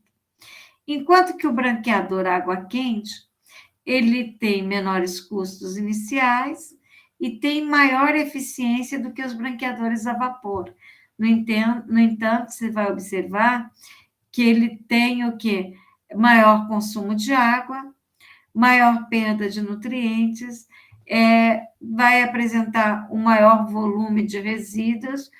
Speaker 1: Enquanto que o branqueador água quente, ele tem menores custos iniciais e tem maior eficiência do que os branqueadores a vapor. No entanto, você vai observar que ele tem o quê? Maior consumo de água, maior perda de nutrientes, vai apresentar um maior volume de resíduos,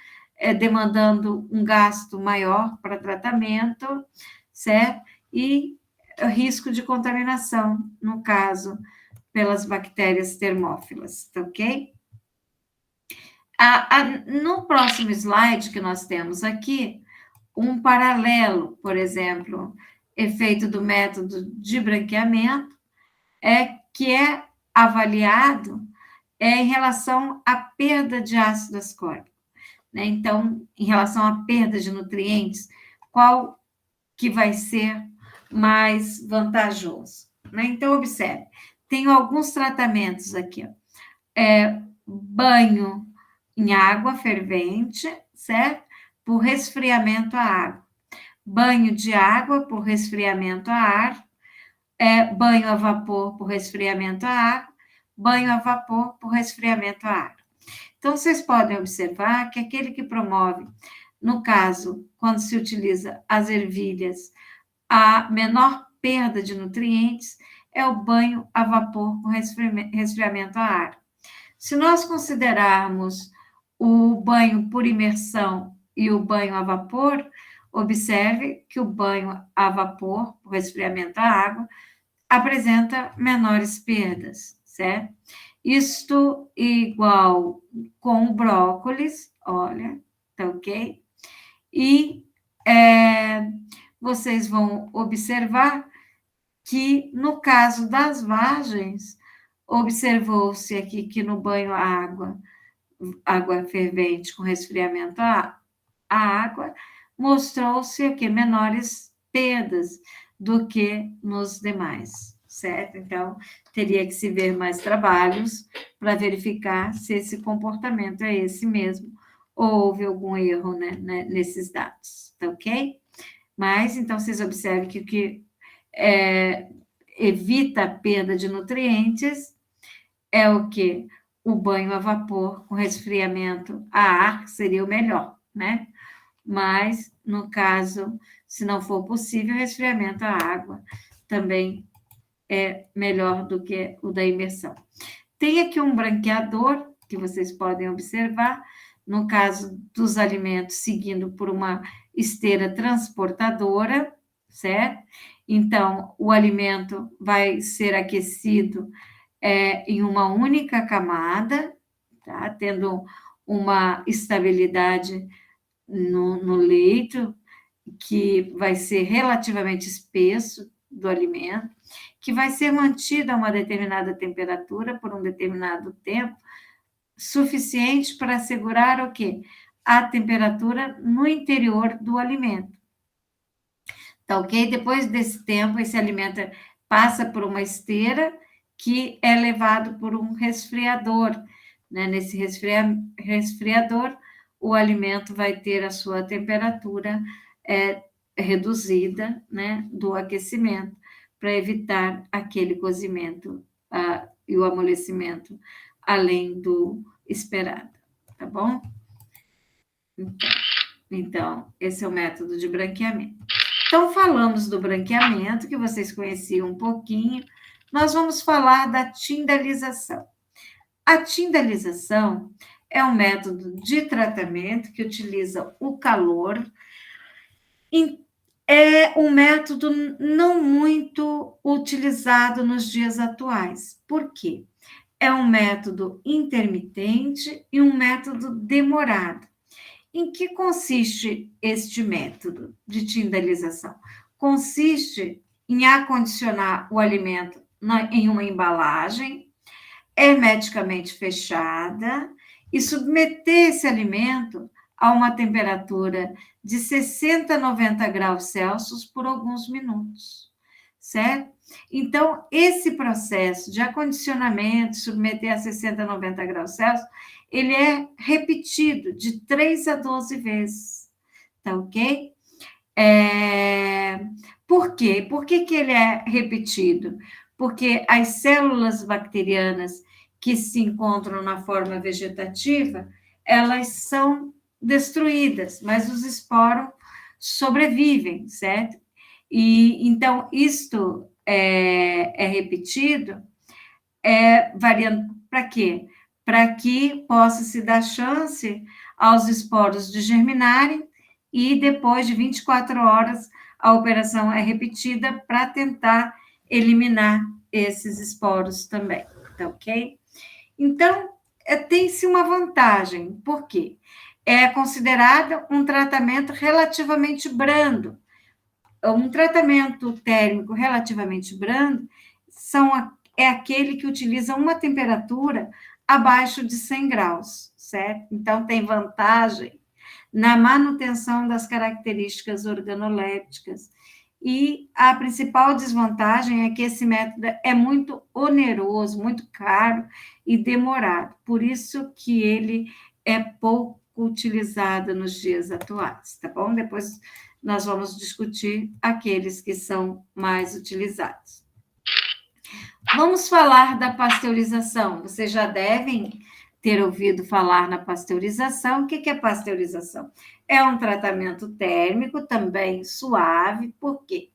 Speaker 1: demandando um gasto maior para tratamento, certo? E risco de contaminação, no caso, pelas bactérias termófilas, tá ok? No próximo slide que nós temos aqui, um paralelo, por exemplo, efeito do método de branqueamento, que é avaliado em relação à perda de ácido ascórbico, né? Então, em relação à perda de nutrientes, qual que vai ser mais vantajoso, né? Então, observe, tem alguns tratamentos aqui, ó. Banho em água fervente, certo? Por resfriamento à água. Banho de água por resfriamento a ar. Banho a vapor por resfriamento a água. Banho a vapor por resfriamento a ar. Então, vocês podem observar que aquele que promove, no caso, quando se utiliza as ervilhas, a menor perda de nutrientes é o banho a vapor com resfriamento a ar. Se nós considerarmos o banho por imersão e o banho a vapor, observe que o banho a vapor, o resfriamento à água, apresenta menores perdas, certo? Isto igual com o brócolis, olha, tá ok? E vocês vão observar que, no caso das vagens, observou-se aqui que no banho água fervente com resfriamento à água, mostrou-se aqui menores perdas do que nos demais, certo? Então, teria que se ver mais trabalhos para verificar se esse comportamento é esse mesmo, ou houve algum erro, né, nesses dados, tá ok? Mas, então, vocês observem que o que evita a perda de nutrientes é o que? O banho a vapor com resfriamento a ar, que seria o melhor, né? Mas, no caso, se não for possível, resfriamento à água também é melhor do que o da imersão. Tem aqui um branqueador, que vocês podem observar, no caso dos alimentos, seguindo por uma esteira transportadora, certo? Então, o alimento vai ser aquecido em uma única camada, tá? Tendo uma estabilidade no leito, que vai ser relativamente espesso do alimento, que vai ser mantido a uma determinada temperatura por um determinado tempo, suficiente para assegurar o quê? A temperatura no interior do alimento. Tá ok? Depois desse tempo, esse alimento passa por uma esteira que é levado por um resfriador, né? Nesse resfriador, o alimento vai ter a sua temperatura reduzida, né, do aquecimento, para evitar aquele cozimento e o amolecimento além do esperado, tá bom? Então, esse é o método de branqueamento. Então, falamos do branqueamento, que vocês conheciam um pouquinho, nós vamos falar da tindalização. A tindalização é um método de tratamento que utiliza o calor. É um método não muito utilizado nos dias atuais. Por quê? É um método intermitente e um método demorado. Em que consiste este método de tindalização? Consiste em acondicionar o alimento em uma embalagem hermeticamente fechada e submeter esse alimento a uma temperatura de 60 a 90 graus Celsius por alguns minutos, certo? Então, esse processo de acondicionamento, submeter a 60 a 90 graus Celsius, ele é repetido de 3 a 12 vezes, tá ok? Por quê? Por que ele é repetido? Porque as células bacterianas que se encontram na forma vegetativa, elas são destruídas, mas os esporos sobrevivem, certo? E então isto é repetido, variando para quê? Para que possa se dar chance aos esporos de germinarem e depois de 24 horas a operação é repetida para tentar eliminar esses esporos também, tá ok? Então, tem-se uma vantagem, por quê? É considerado um tratamento relativamente brando. Um tratamento térmico relativamente brando é aquele que utiliza uma temperatura abaixo de 100 graus, certo? Então, tem vantagem na manutenção das características organolépticas. E a principal desvantagem é que esse método é muito oneroso, muito caro e demorado. Por isso que ele é pouco utilizado nos dias atuais, tá bom? Depois nós vamos discutir aqueles que são mais utilizados. Vamos falar da pasteurização. Vocês já devem ter ouvido falar na pasteurização. O que é pasteurização? É um tratamento térmico também suave, porque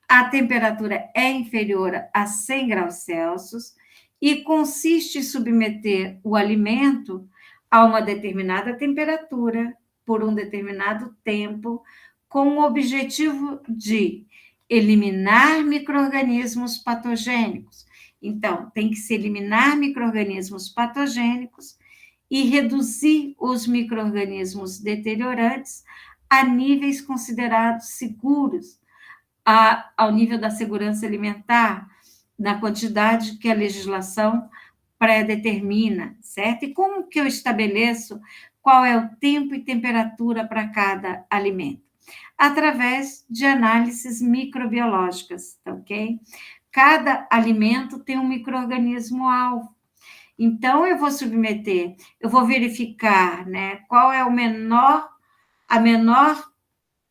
Speaker 1: a temperatura é inferior a 100 graus Celsius e consiste em submeter o alimento a uma determinada temperatura por um determinado tempo, com o objetivo de eliminar micro-organismos patogênicos. Então, tem que se eliminar micro-organismos patogênicos e reduzir os micro-organismos deteriorantes a níveis considerados seguros, ao nível da segurança alimentar, na quantidade que a legislação pré-determina, certo? E como que eu estabeleço qual é o tempo e temperatura para cada alimento? Através de análises microbiológicas, tá ok? Cada alimento tem um micro-organismo-alvo. Então, eu vou verificar, né, qual é a menor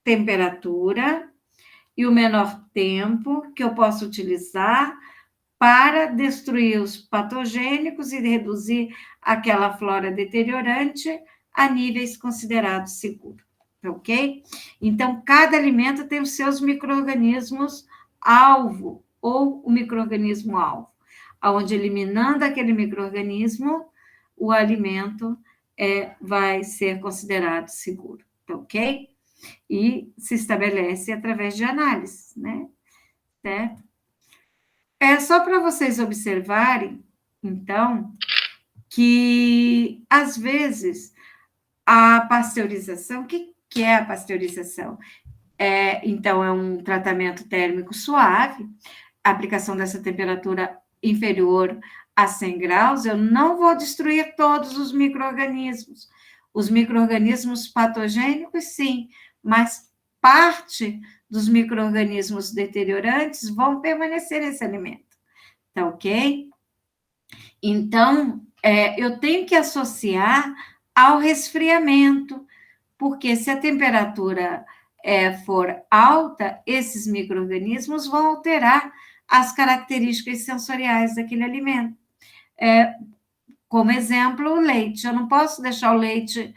Speaker 1: temperatura e o menor tempo que eu posso utilizar para destruir os patogênicos e reduzir aquela flora deteriorante a níveis considerados seguros, ok? Então, cada alimento tem os seus micro-organismos alvo, ou o micro-organismo alvo, onde eliminando aquele micro-organismo, o alimento vai ser considerado seguro, ok? E se estabelece através de análise, né? Certo? É só para vocês observarem, então, que às vezes a pasteurização, o que é a pasteurização? Então, é um tratamento térmico suave, a aplicação dessa temperatura inferior a 100 graus, eu não vou destruir todos os micro-organismos. Os micro-organismos patogênicos, sim, mas parte dos micro-organismos deteriorantes vão permanecer nesse alimento, tá ok? Então, eu tenho que associar ao resfriamento, porque se a temperatura for alta, esses micro-organismos vão alterar as características sensoriais daquele alimento. Como exemplo, o leite. Eu não posso deixar o leite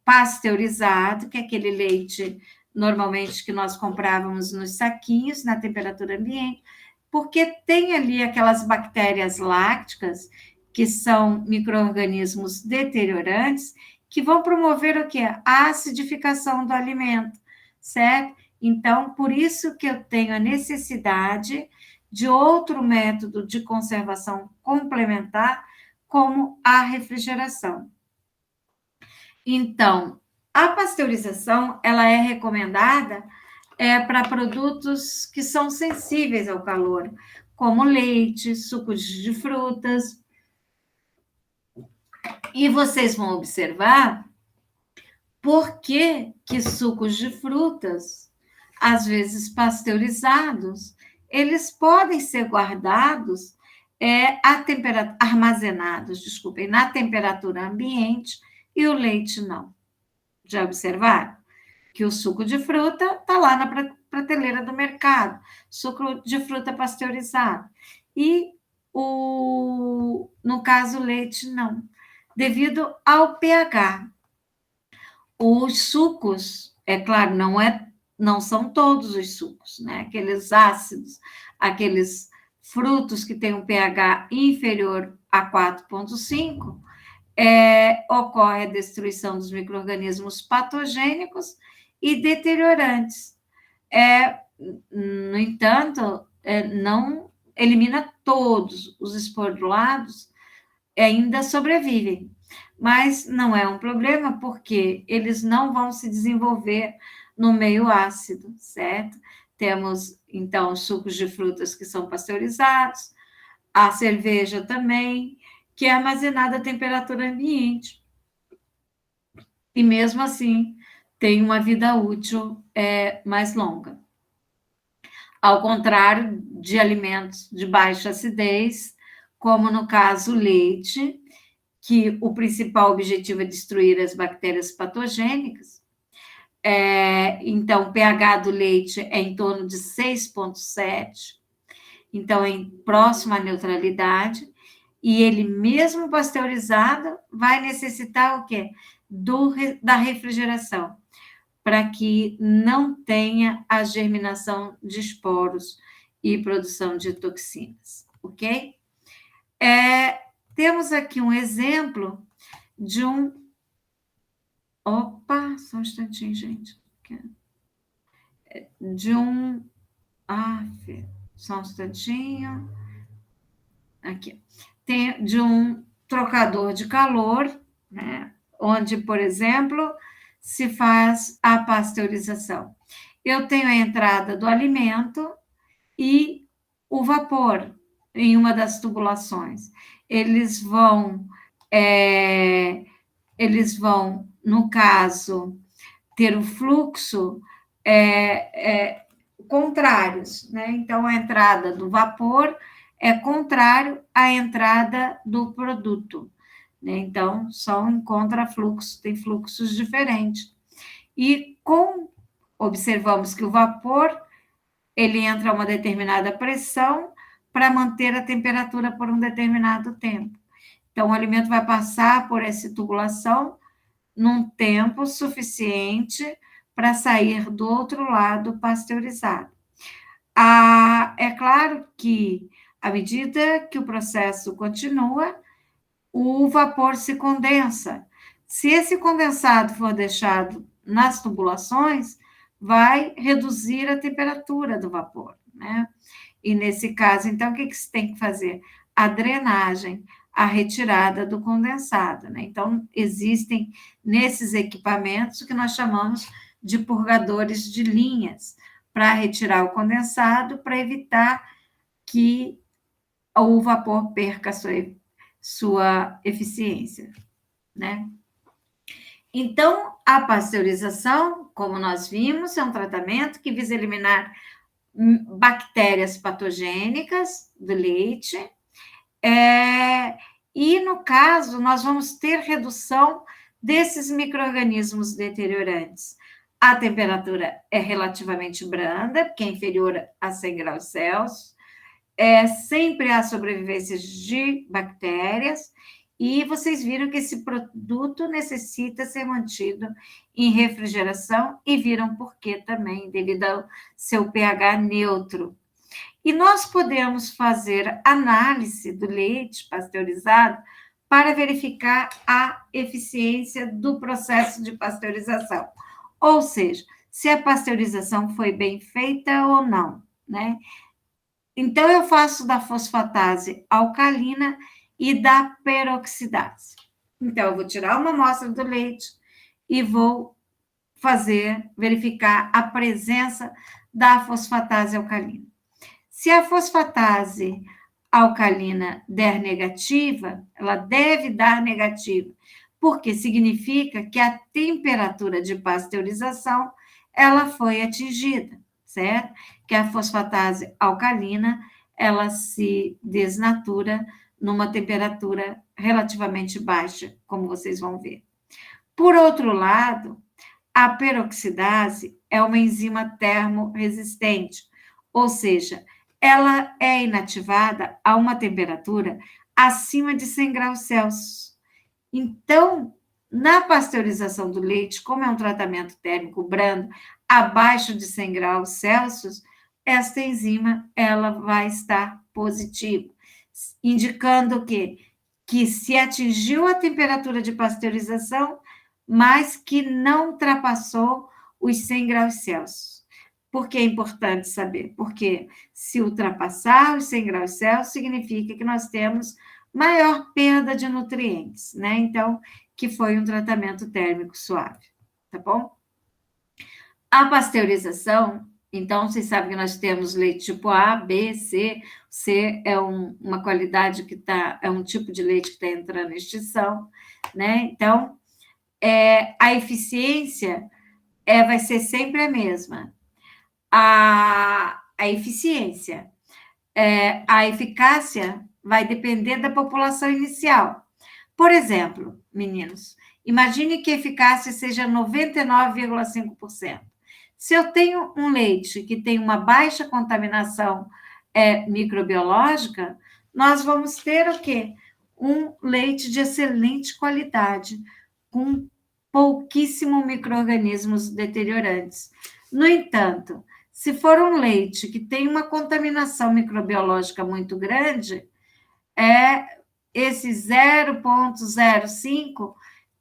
Speaker 1: pasteurizado, que é aquele leite normalmente que nós comprávamos nos saquinhos, na temperatura ambiente, porque tem ali aquelas bactérias lácticas, que são micro-organismos deteriorantes, que vão promover o quê? A acidificação do alimento, certo? Então, por isso que eu tenho a necessidade de outro método de conservação complementar, como a refrigeração. Então, a pasteurização, ela é recomendada para produtos que são sensíveis ao calor, como leite, sucos de frutas. E vocês vão observar por que sucos de frutas, às vezes pasteurizados, eles podem ser guardados armazenados, desculpem, na temperatura ambiente e o leite não. Já observaram? Que o suco de fruta está lá na prateleira do mercado, suco de fruta pasteurizado. E, no caso, o leite não, devido ao pH. Os sucos, é claro, não são todos os sucos, né? Aqueles ácidos, aqueles frutos que têm um pH inferior a 4,5, ocorre a destruição dos micro-organismos patogênicos e deteriorantes. No entanto, não elimina todos os esporulados, ainda sobrevivem, mas não é um problema, porque eles não vão se desenvolver no meio ácido, certo? Temos, então, sucos de frutas que são pasteurizados, a cerveja também, que é armazenada a temperatura ambiente. E mesmo assim, tem uma vida útil mais longa. Ao contrário de alimentos de baixa acidez, como no caso o leite, que o principal objetivo é destruir as bactérias patogênicas. Então, o pH do leite é em torno de 6,7, então é próximo à neutralidade, e ele, mesmo pasteurizado, vai necessitar o quê? Da refrigeração, para que não tenha a germinação de esporos e produção de toxinas, ok? Temos aqui um exemplo de um... Opa, só um instantinho, gente. De um... só um instantinho. Aqui. De um trocador de calor, né? Onde, por exemplo, se faz a pasteurização. Eu tenho a entrada do alimento e o vapor em uma das tubulações. Eles vão, no caso, ter o fluxo contrários, né? Então, a entrada do vapor é contrário à entrada do produto, né? Então, são em contrafluxo, tem fluxos diferentes. E observamos que o vapor, ele entra a uma determinada pressão para manter a temperatura por um determinado tempo. Então, o alimento vai passar por essa tubulação num tempo suficiente para sair do outro lado pasteurizado. É claro que, à medida que o processo continua, o vapor se condensa. Se esse condensado for deixado nas tubulações, vai reduzir a temperatura do vapor, né? E nesse caso, então, o que se tem que fazer? A drenagem, a retirada do condensado, né? Então, existem nesses equipamentos o que nós chamamos de purgadores de linhas, para retirar o condensado, para evitar que o vapor perca sua eficiência, né? Então, a pasteurização, como nós vimos, é um tratamento que visa eliminar bactérias patogênicas do leite, e, no caso, nós vamos ter redução desses micro-organismos deteriorantes. A temperatura é relativamente branda, porque é inferior a 100 graus Celsius, sempre há sobrevivência de bactérias, e vocês viram que esse produto necessita ser mantido em refrigeração, e viram por quê também, devido ao seu pH neutro. E nós podemos fazer análise do leite pasteurizado para verificar a eficiência do processo de pasteurização. Ou seja, se a pasteurização foi bem feita ou não, né? Então, eu faço da fosfatase alcalina e da peroxidase. Então, eu vou tirar uma amostra do leite e vou verificar a presença da fosfatase alcalina. Se a fosfatase alcalina der negativa, ela deve dar negativa, porque significa que a temperatura de pasteurização ela foi atingida, certo? Que a fosfatase alcalina ela se desnatura numa temperatura relativamente baixa, como vocês vão ver. Por outro lado, a peroxidase é uma enzima termorresistente, ou seja, ela é inativada a uma temperatura acima de 100 graus Celsius. Então, na pasteurização do leite, como é um tratamento térmico brando, abaixo de 100 graus Celsius, esta enzima ela vai estar positiva, indicando o quê? que se atingiu a temperatura de pasteurização, mas que não ultrapassou os 100 graus Celsius. Por que é importante saber? Porque se ultrapassar os 100 graus Celsius, significa que nós temos maior perda de nutrientes, né? Então, que foi um tratamento térmico suave, tá bom? A pasteurização, então, vocês sabem que nós temos leite tipo A, B, C. C é uma qualidade que é um tipo de leite que está entrando em extinção, né? Então, a eficiência vai ser sempre a mesma. A eficiência, a eficácia vai depender da população inicial. Por exemplo, meninos, imagine que a eficácia seja 99,5%. Se eu tenho um leite que tem uma baixa contaminação microbiológica, nós vamos ter o quê? Um leite de excelente qualidade, com pouquíssimos micro-organismos deteriorantes. No entanto, se for um leite que tem uma contaminação microbiológica muito grande, esse 0,05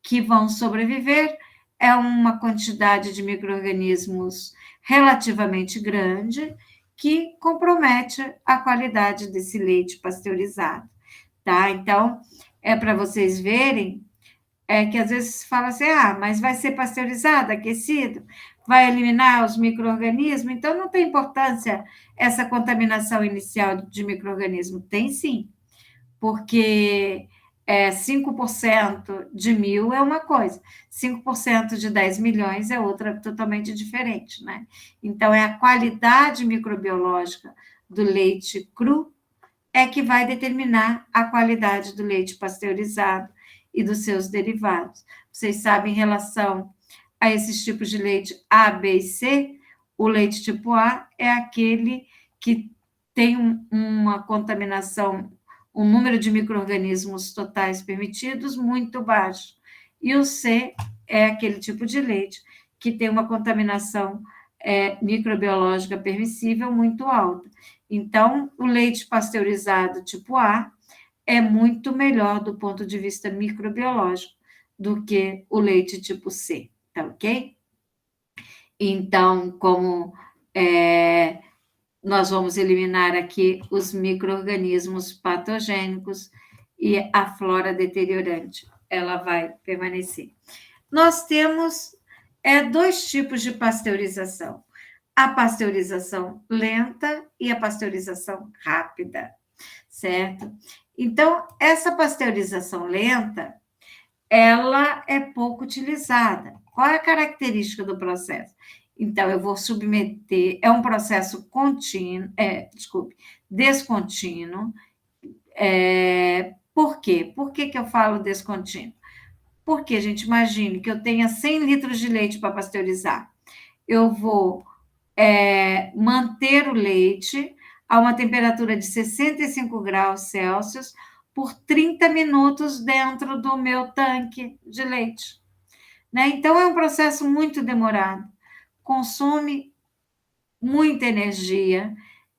Speaker 1: que vão sobreviver é uma quantidade de micro-organismos relativamente grande que compromete a qualidade desse leite pasteurizado, tá? Então, para vocês verem que às vezes se fala assim, mas vai ser pasteurizado, aquecido, vai eliminar os micro-organismos, então não tem importância essa contaminação inicial de micro-organismo. Tem sim, porque 5% de 1.000 é uma coisa, 5% de 10 milhões é outra totalmente diferente, né? Então, é a qualidade microbiológica do leite cru que vai determinar a qualidade do leite pasteurizado e dos seus derivados. Vocês sabem, em relação a esses tipos de leite A, B e C, o leite tipo A é aquele que tem uma contaminação, um número de micro-organismos totais permitidos muito baixo. E o C é aquele tipo de leite que tem uma contaminação microbiológica permissível muito alta. Então, o leite pasteurizado tipo A é muito melhor do ponto de vista microbiológico do que o leite tipo C, tá ok? Então, como nós vamos eliminar aqui os micro-organismos patogênicos e a flora deteriorante, ela vai permanecer. Nós temos 2 tipos de pasteurização: a pasteurização lenta e a pasteurização rápida, certo? Então, essa pasteurização lenta, ela é pouco utilizada. Qual é a característica do processo? Então, eu vou submeter, é um processo contínuo, descontínuo. Por quê? Por que eu falo descontínuo? Porque, gente, imagine que eu tenha 100 litros de leite para pasteurizar. Eu vou manter o leite a uma temperatura de 65 graus Celsius por 30 minutos dentro do meu tanque de leite, né? Então, é um processo muito demorado, consome muita energia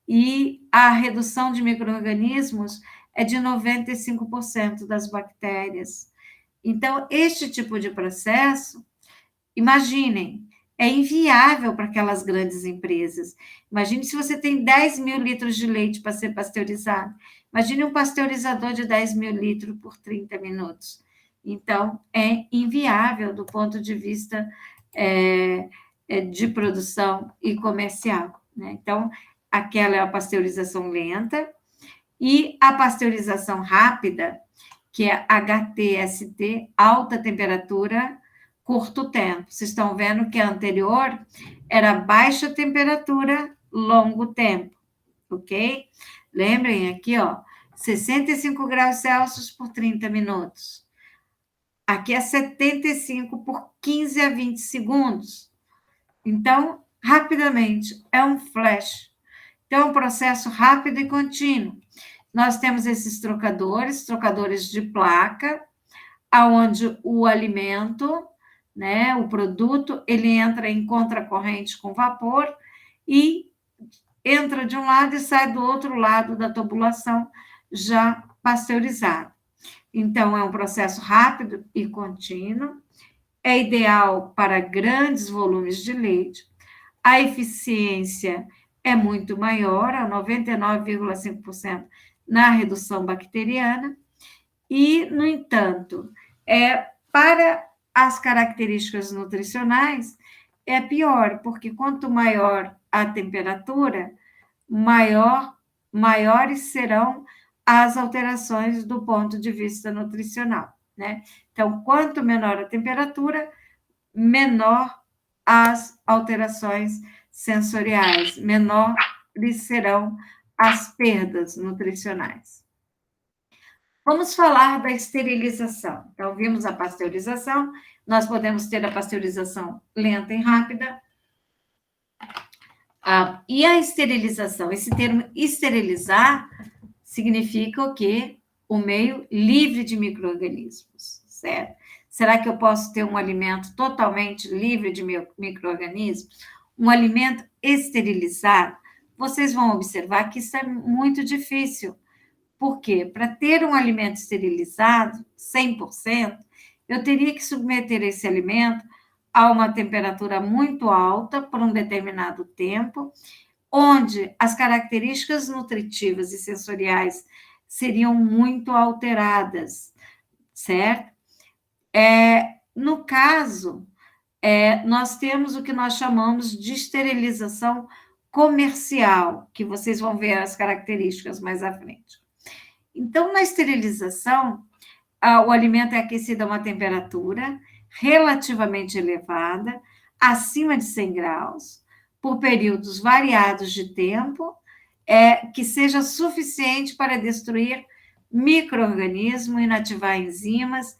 Speaker 1: e a redução de micro-organismos é de 95% das bactérias. Então, este tipo de processo, imaginem, é inviável para aquelas grandes empresas. Imagine se você tem 10.000 litros de leite para ser pasteurizado. Imagine um pasteurizador de 10.000 litros por 30 minutos. Então, é inviável do ponto de vista de produção e comercial, né? Então, aquela é a pasteurização lenta. E a pasteurização rápida, que é HTST, alta temperatura, curto tempo. Vocês estão vendo que a anterior era baixa temperatura, longo tempo, ok? Lembrem aqui, 65 graus Celsius por 30 minutos. Aqui é 75 por 15 a 20 segundos. Então, rapidamente, é um flash. Então, é um processo rápido e contínuo. Nós temos esses trocadores de placa, aonde o alimento, né, o produto, ele entra em contracorrente com vapor e entra de um lado e sai do outro lado da tubulação já pasteurizado. Então, é um processo rápido e contínuo, é ideal para grandes volumes de leite, a eficiência é muito maior, a 99,5% na redução bacteriana, e, no entanto, para as características nutricionais, é pior, porque quanto maior a temperatura, maiores serão as alterações do ponto de vista nutricional, né? Então, quanto menor a temperatura, menor as alterações sensoriais, menores serão as perdas nutricionais. Vamos falar da esterilização. Então, vimos a pasteurização, nós podemos ter a pasteurização lenta e rápida. E a esterilização? Esse termo esterilizar significa o quê? O meio livre de micro-organismos, certo? Será que eu posso ter um alimento totalmente livre de micro-organismos? Um alimento esterilizado? Vocês vão observar que isso é muito difícil. Por quê? Para ter um alimento esterilizado, 100%, eu teria que submeter esse alimento a uma temperatura muito alta por um determinado tempo, onde as características nutritivas e sensoriais seriam muito alteradas, certo? No caso, nós temos o que nós chamamos de esterilização comercial, que vocês vão ver as características mais à frente. Então, na esterilização, o alimento é aquecido a uma temperatura relativamente elevada, acima de 100 graus, por períodos variados de tempo, que seja suficiente para destruir micro-organismos e inativar enzimas,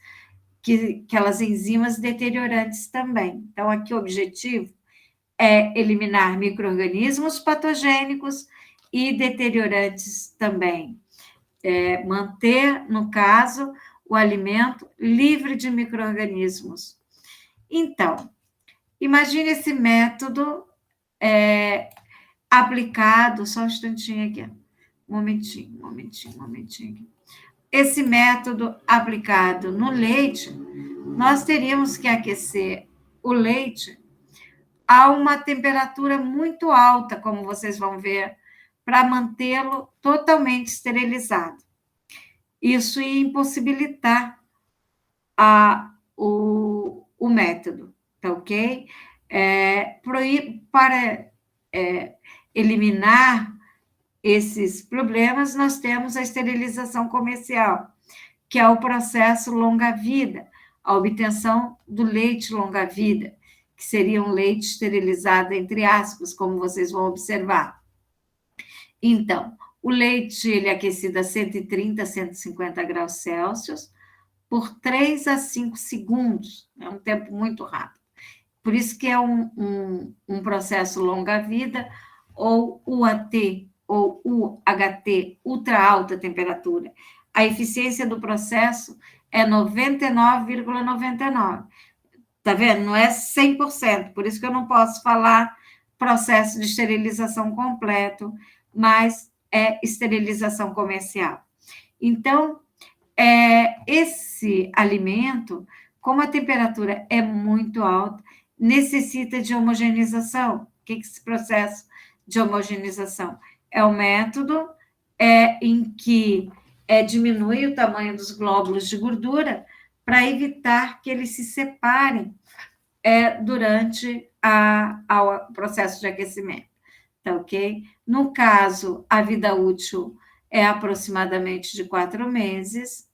Speaker 1: aquelas enzimas deteriorantes também. Então, aqui o objetivo é eliminar micro-organismos patogênicos e deteriorantes também. Manter, no caso, o alimento livre de micro-organismos. Então, imagine esse método aplicado, só um instantinho aqui, um momentinho aqui. Esse método aplicado no leite, nós teríamos que aquecer o leite a uma temperatura muito alta, como vocês vão ver, para mantê-lo totalmente esterilizado. Isso ia impossibilitar o método, tá ok? Para eliminar esses problemas, nós temos a esterilização comercial, que é o processo longa-vida, a obtenção do leite longa-vida, que seria um leite esterilizado, entre aspas, como vocês vão observar. Então, o leite ele é aquecido a 130, 150 graus Celsius por 3 a 5 segundos. É um tempo muito rápido. Por isso que é um processo longa-vida, ou UAT, ou UHT, ultra alta temperatura. A eficiência do processo é 99,99. Tá vendo? Não é 100%, por isso que eu não posso falar processo de esterilização completo, mas é esterilização comercial. Então, esse alimento, como a temperatura é muito alta, necessita de homogeneização. O que é esse processo de homogeneização? É o método em que diminui o tamanho dos glóbulos de gordura para evitar que eles se separem durante o processo de aquecimento. Tá ok? No caso, a vida útil é aproximadamente de 4 meses.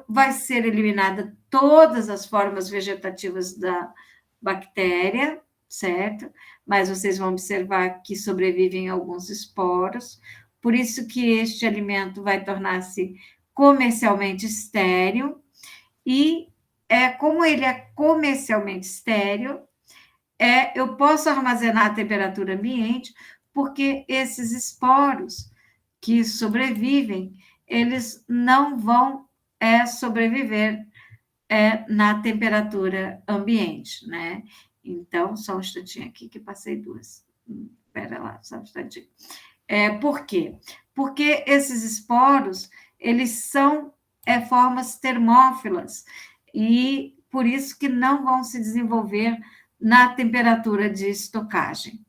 Speaker 1: Vai ser eliminada todas as formas vegetativas da bactéria, certo? Mas vocês vão observar que sobrevivem alguns esporos. Por isso que este alimento vai tornar-se comercialmente estéril. E como ele é comercialmente estéril, eu posso armazenar a temperatura ambiente, porque esses esporos que sobrevivem, eles não vão sobreviver na temperatura ambiente, né? Então, só um instantinho aqui que passei duas. Espera lá, só um instantinho. Por quê? Porque esses esporos, eles são formas termófilas, e por isso que não vão se desenvolver na temperatura de estocagem.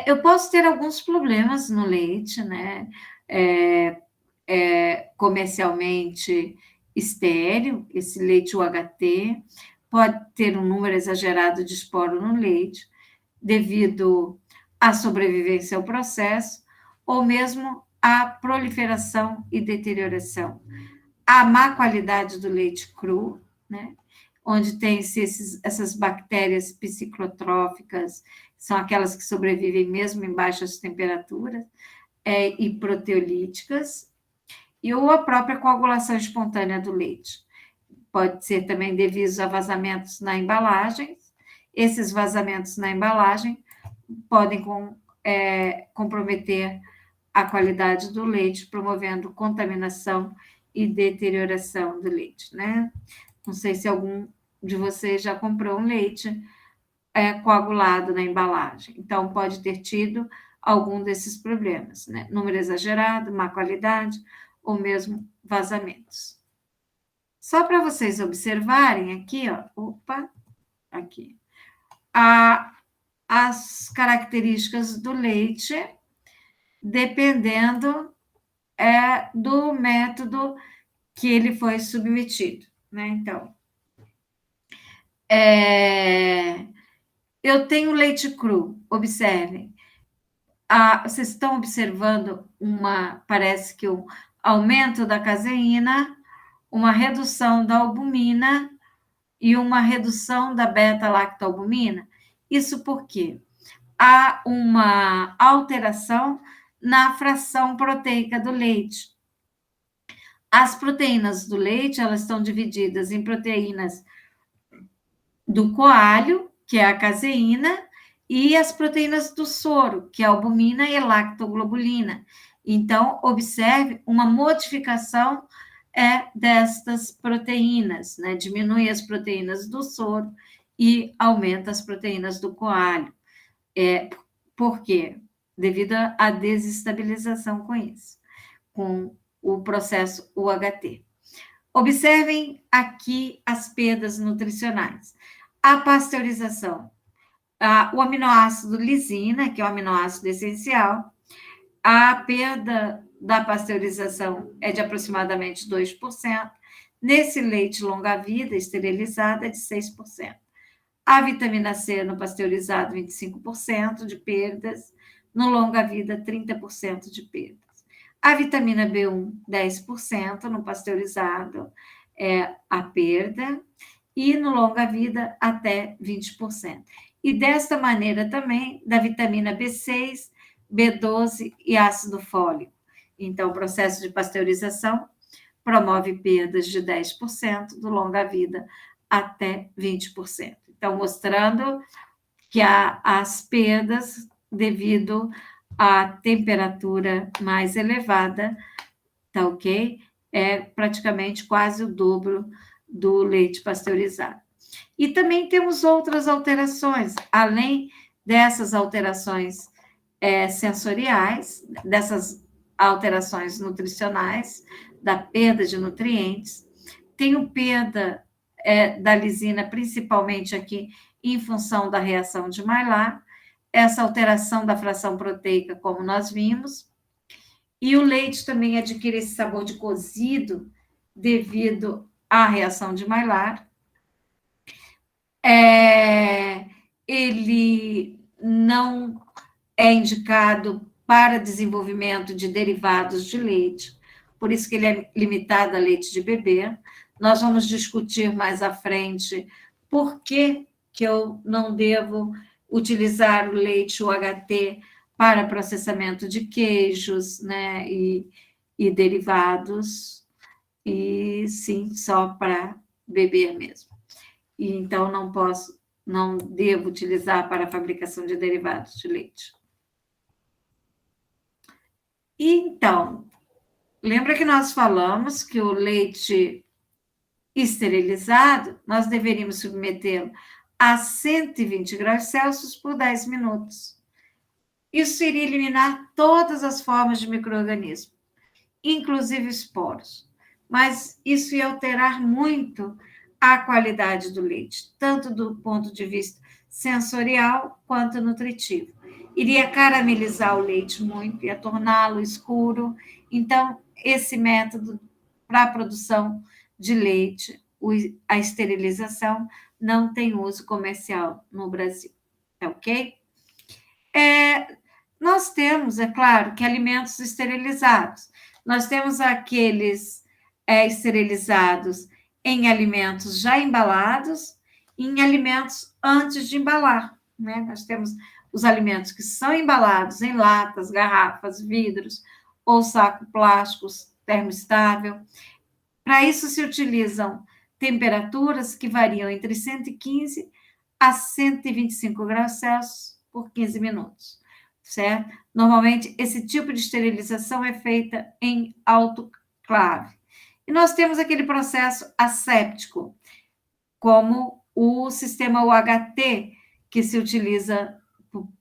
Speaker 1: Eu posso ter alguns problemas no leite, né? Comercialmente estéril, esse leite UHT, pode ter um número exagerado de esporo no leite, devido à sobrevivência ao processo, ou mesmo à proliferação e deterioração. A má qualidade do leite cru, né? Onde tem essas bactérias psicotróficas, são aquelas que sobrevivem mesmo em baixas temperaturas, e proteolíticas, ou a própria coagulação espontânea do leite. Pode ser também devido a vazamentos na embalagem. Esses vazamentos na embalagem podem comprometer a qualidade do leite, promovendo contaminação e deterioração do leite, né? Não sei se algum de vocês já comprou um leite coagulado na embalagem. Então, pode ter tido algum desses problemas, né? Número exagerado, má qualidade ou mesmo vazamentos. Só para vocês observarem aqui, ó, aqui, as características do leite, dependendo do método que ele foi submetido, né? Então, eu tenho leite cru, observem. Vocês estão observando parece que um aumento da caseína, uma redução da albumina e uma redução da beta-lactalbumina. Isso porque há uma alteração na fração proteica do leite. As proteínas do leite, elas estão divididas em proteínas do coalho, que é a caseína, e as proteínas do soro, que é a albumina e a lactoglobulina. Então, observe uma modificação destas proteínas, né? Diminui as proteínas do soro e aumenta as proteínas do coalho. Por quê? Devido à desestabilização com o processo UHT. Observem aqui as perdas nutricionais. A pasteurização, o aminoácido lisina, que é o aminoácido essencial, a perda da pasteurização é de aproximadamente 2%. Nesse leite longa-vida esterilizado é de 6%. A vitamina C no pasteurizado, 25% de perdas. No longa-vida, 30% de perdas. A vitamina B1, 10% no pasteurizado a perda. E no longa-vida, até 20%. E desta maneira também, da vitamina B6, B12 e ácido fólico. Então, o processo de pasteurização promove perdas de 10%, do longa-vida até 20%. Então, mostrando que há as perdas devido à temperatura mais elevada, tá ok? É praticamente quase o dobro do leite pasteurizado. E também temos outras alterações, além dessas alterações sensoriais, dessas alterações nutricionais, da perda de nutrientes. Tenho perda da lisina, principalmente aqui, em função da reação de Maillard, essa alteração da fração proteica, como nós vimos, e o leite também adquire esse sabor de cozido devido à reação de Maillard. Ele não é indicado para desenvolvimento de derivados de leite, por isso que ele é limitado a leite de bebê. Nós vamos discutir mais à frente por que eu não devo utilizar o leite UHT para processamento de queijos, né, e derivados, e sim, só para beber mesmo. E então não devo utilizar para a fabricação de derivados de leite. Então, lembra que nós falamos que o leite esterilizado, nós deveríamos submetê-lo a 120 graus Celsius por 10 minutos. Isso iria eliminar todas as formas de micro-organismo, inclusive esporos. mas isso ia alterar muito a qualidade do leite, tanto do ponto de vista sensorial quanto nutritivo. Iria caramelizar o leite muito, ia torná-lo escuro. Então, esse método para a produção de leite, a esterilização, não tem uso comercial no Brasil, ok? Nós temos, é claro, que alimentos esterilizados. Nós temos aqueles esterilizados em alimentos já embalados e em alimentos antes de embalar, né? Nós temos os alimentos que são embalados em latas, garrafas, vidros ou saco plásticos termoestável. Para isso se utilizam temperaturas que variam entre 115 a 125 graus Celsius por 15 minutos, certo? Normalmente, esse tipo de esterilização é feita em autoclave. E nós temos aquele processo asséptico, como o sistema UHT, que se utiliza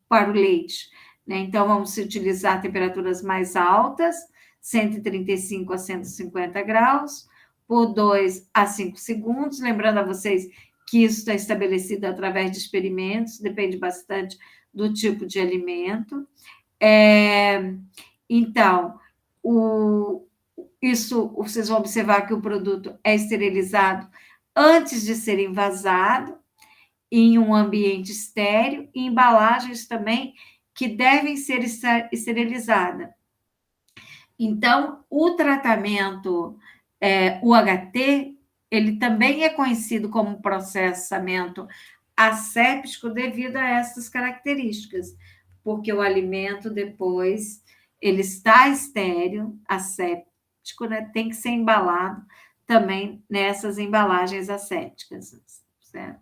Speaker 1: para o leite, né? Então, vamos utilizar temperaturas mais altas, 135 a 150 graus, por 2 a 5 segundos. Lembrando a vocês que isso está estabelecido através de experimentos, depende bastante do tipo de alimento. Então, isso vocês vão observar que o produto é esterilizado antes de ser envasado, em um ambiente estéril, e embalagens também que devem ser esterilizadas. Então, o tratamento UHT, ele também é conhecido como processamento asséptico devido a essas características, porque o alimento depois ele está estéril, asséptico, né? Tem que ser embalado também nessas embalagens assépticas, certo?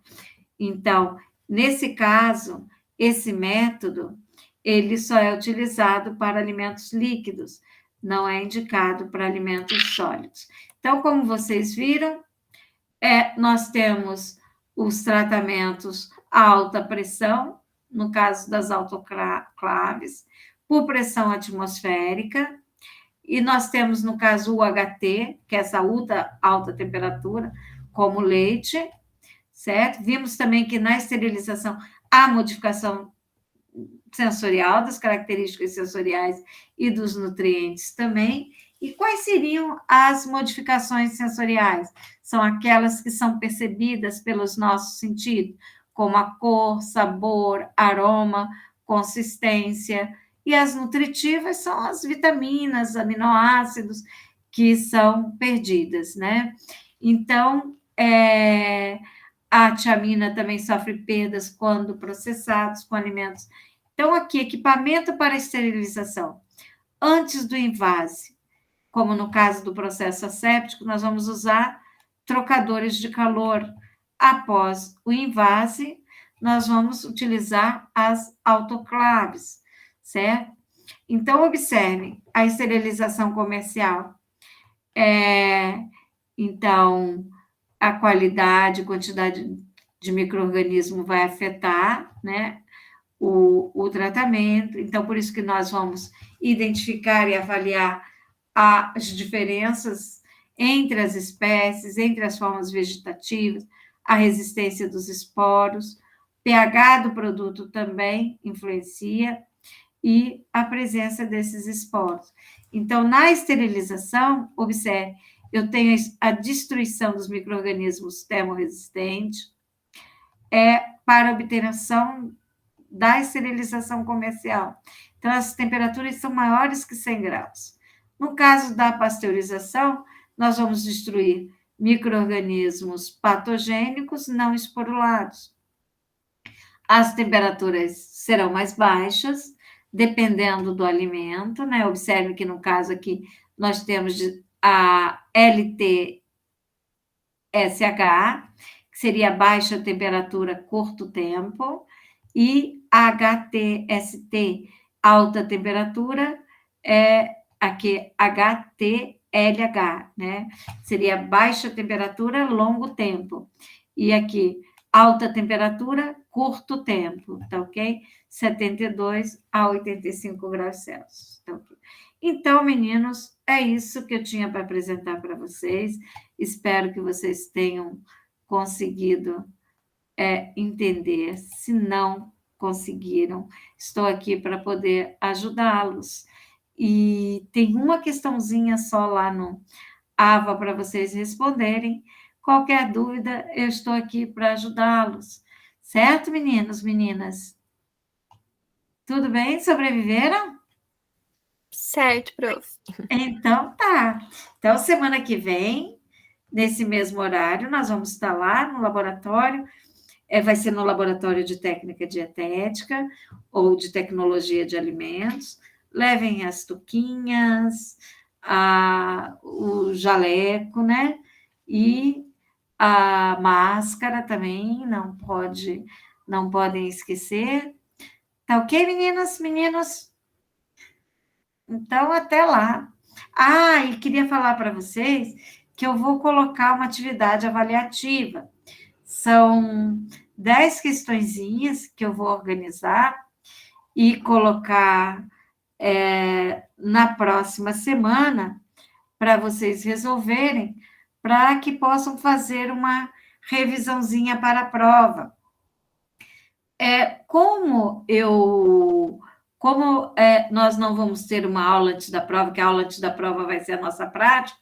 Speaker 1: Então, nesse caso, esse método ele só é utilizado para alimentos líquidos, não é indicado para alimentos sólidos. Então, como vocês viram, nós temos os tratamentos a alta pressão, no caso das autoclaves, por pressão atmosférica, e nós temos, no caso, o UHT, que é essa alta temperatura, como leite, certo? Vimos também que na esterilização há modificação sensorial, das características sensoriais e dos nutrientes também. E quais seriam as modificações sensoriais? São aquelas que são percebidas pelos nossos sentidos, como a cor, sabor, aroma, consistência. E as nutritivas são as vitaminas, aminoácidos, que são perdidas, né? Então, a tiamina também sofre perdas quando processados com alimentos. Então, aqui, equipamento para esterilização. Antes do invase, como no caso do processo asséptico, nós vamos usar trocadores de calor. Após o invase, nós vamos utilizar as autoclaves, certo? Então, observem a esterilização comercial. Então, a qualidade, quantidade de micro-organismo vai afetar, né, o tratamento. Então, por isso que nós vamos identificar e avaliar as diferenças entre as espécies, entre as formas vegetativas, a resistência dos esporos, pH do produto também influencia, e a presença desses esporos. Então, na esterilização, observe, eu tenho a destruição dos micro-organismos termorresistentes, para obtenção da esterilização comercial. Então, as temperaturas são maiores que 100 graus. No caso da pasteurização, nós vamos destruir micro-organismos patogênicos não esporulados. As temperaturas serão mais baixas, dependendo do alimento, né? Observe que no caso aqui nós temos a LTSH, que seria baixa temperatura, curto tempo, e HTST, alta temperatura, aqui HTLH, né? Seria baixa temperatura, longo tempo. E aqui, alta temperatura, curto tempo, tá ok? 72 a 85 graus Celsius, tá ok? Então, meninos, é isso que eu tinha para apresentar para vocês. Espero que vocês tenham conseguido entender. Se não conseguiram, estou aqui para poder ajudá-los. E tem uma questãozinha só lá no AVA para vocês responderem. Qualquer dúvida, eu estou aqui para ajudá-los. Certo, meninos, meninas? Tudo bem? Sobreviveram?
Speaker 2: Certo, prof.
Speaker 1: Então tá. Então, semana que vem, nesse mesmo horário, nós vamos estar lá no laboratório. Vai ser no laboratório de técnica dietética ou de tecnologia de alimentos. Levem as touquinhas, o jaleco, né? E a máscara também, não podem esquecer. Tá ok, meninas, meninos? Então, até lá. E queria falar para vocês que eu vou colocar uma atividade avaliativa. São 10 questõezinhas que eu vou organizar e colocar na próxima semana para vocês resolverem, para que possam fazer uma revisãozinha para a prova. Nós não vamos ter uma aula antes da prova, que a aula antes da prova vai ser a nossa prática,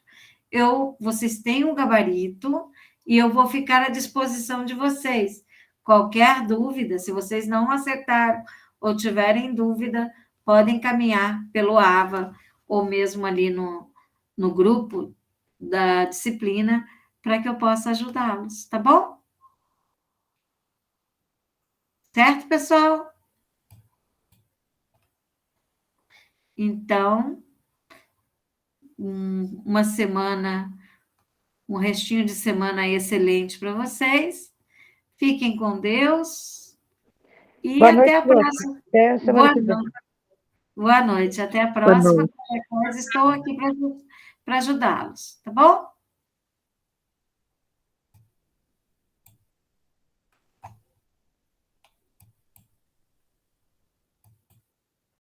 Speaker 1: vocês têm um gabarito e eu vou ficar à disposição de vocês. Qualquer dúvida, se vocês não acertaram ou tiverem dúvida, podem caminhar pelo AVA ou mesmo ali no grupo da disciplina para que eu possa ajudá-los, tá bom? Certo, pessoal? Então, uma semana, um restinho de semana excelente para vocês. Fiquem com Deus e
Speaker 3: Boa
Speaker 1: até
Speaker 3: noite,
Speaker 1: a próxima.
Speaker 3: até semana que vem.
Speaker 1: Boa noite, até a próxima. Qualquer coisa, estou aqui para ajudá-los, tá bom?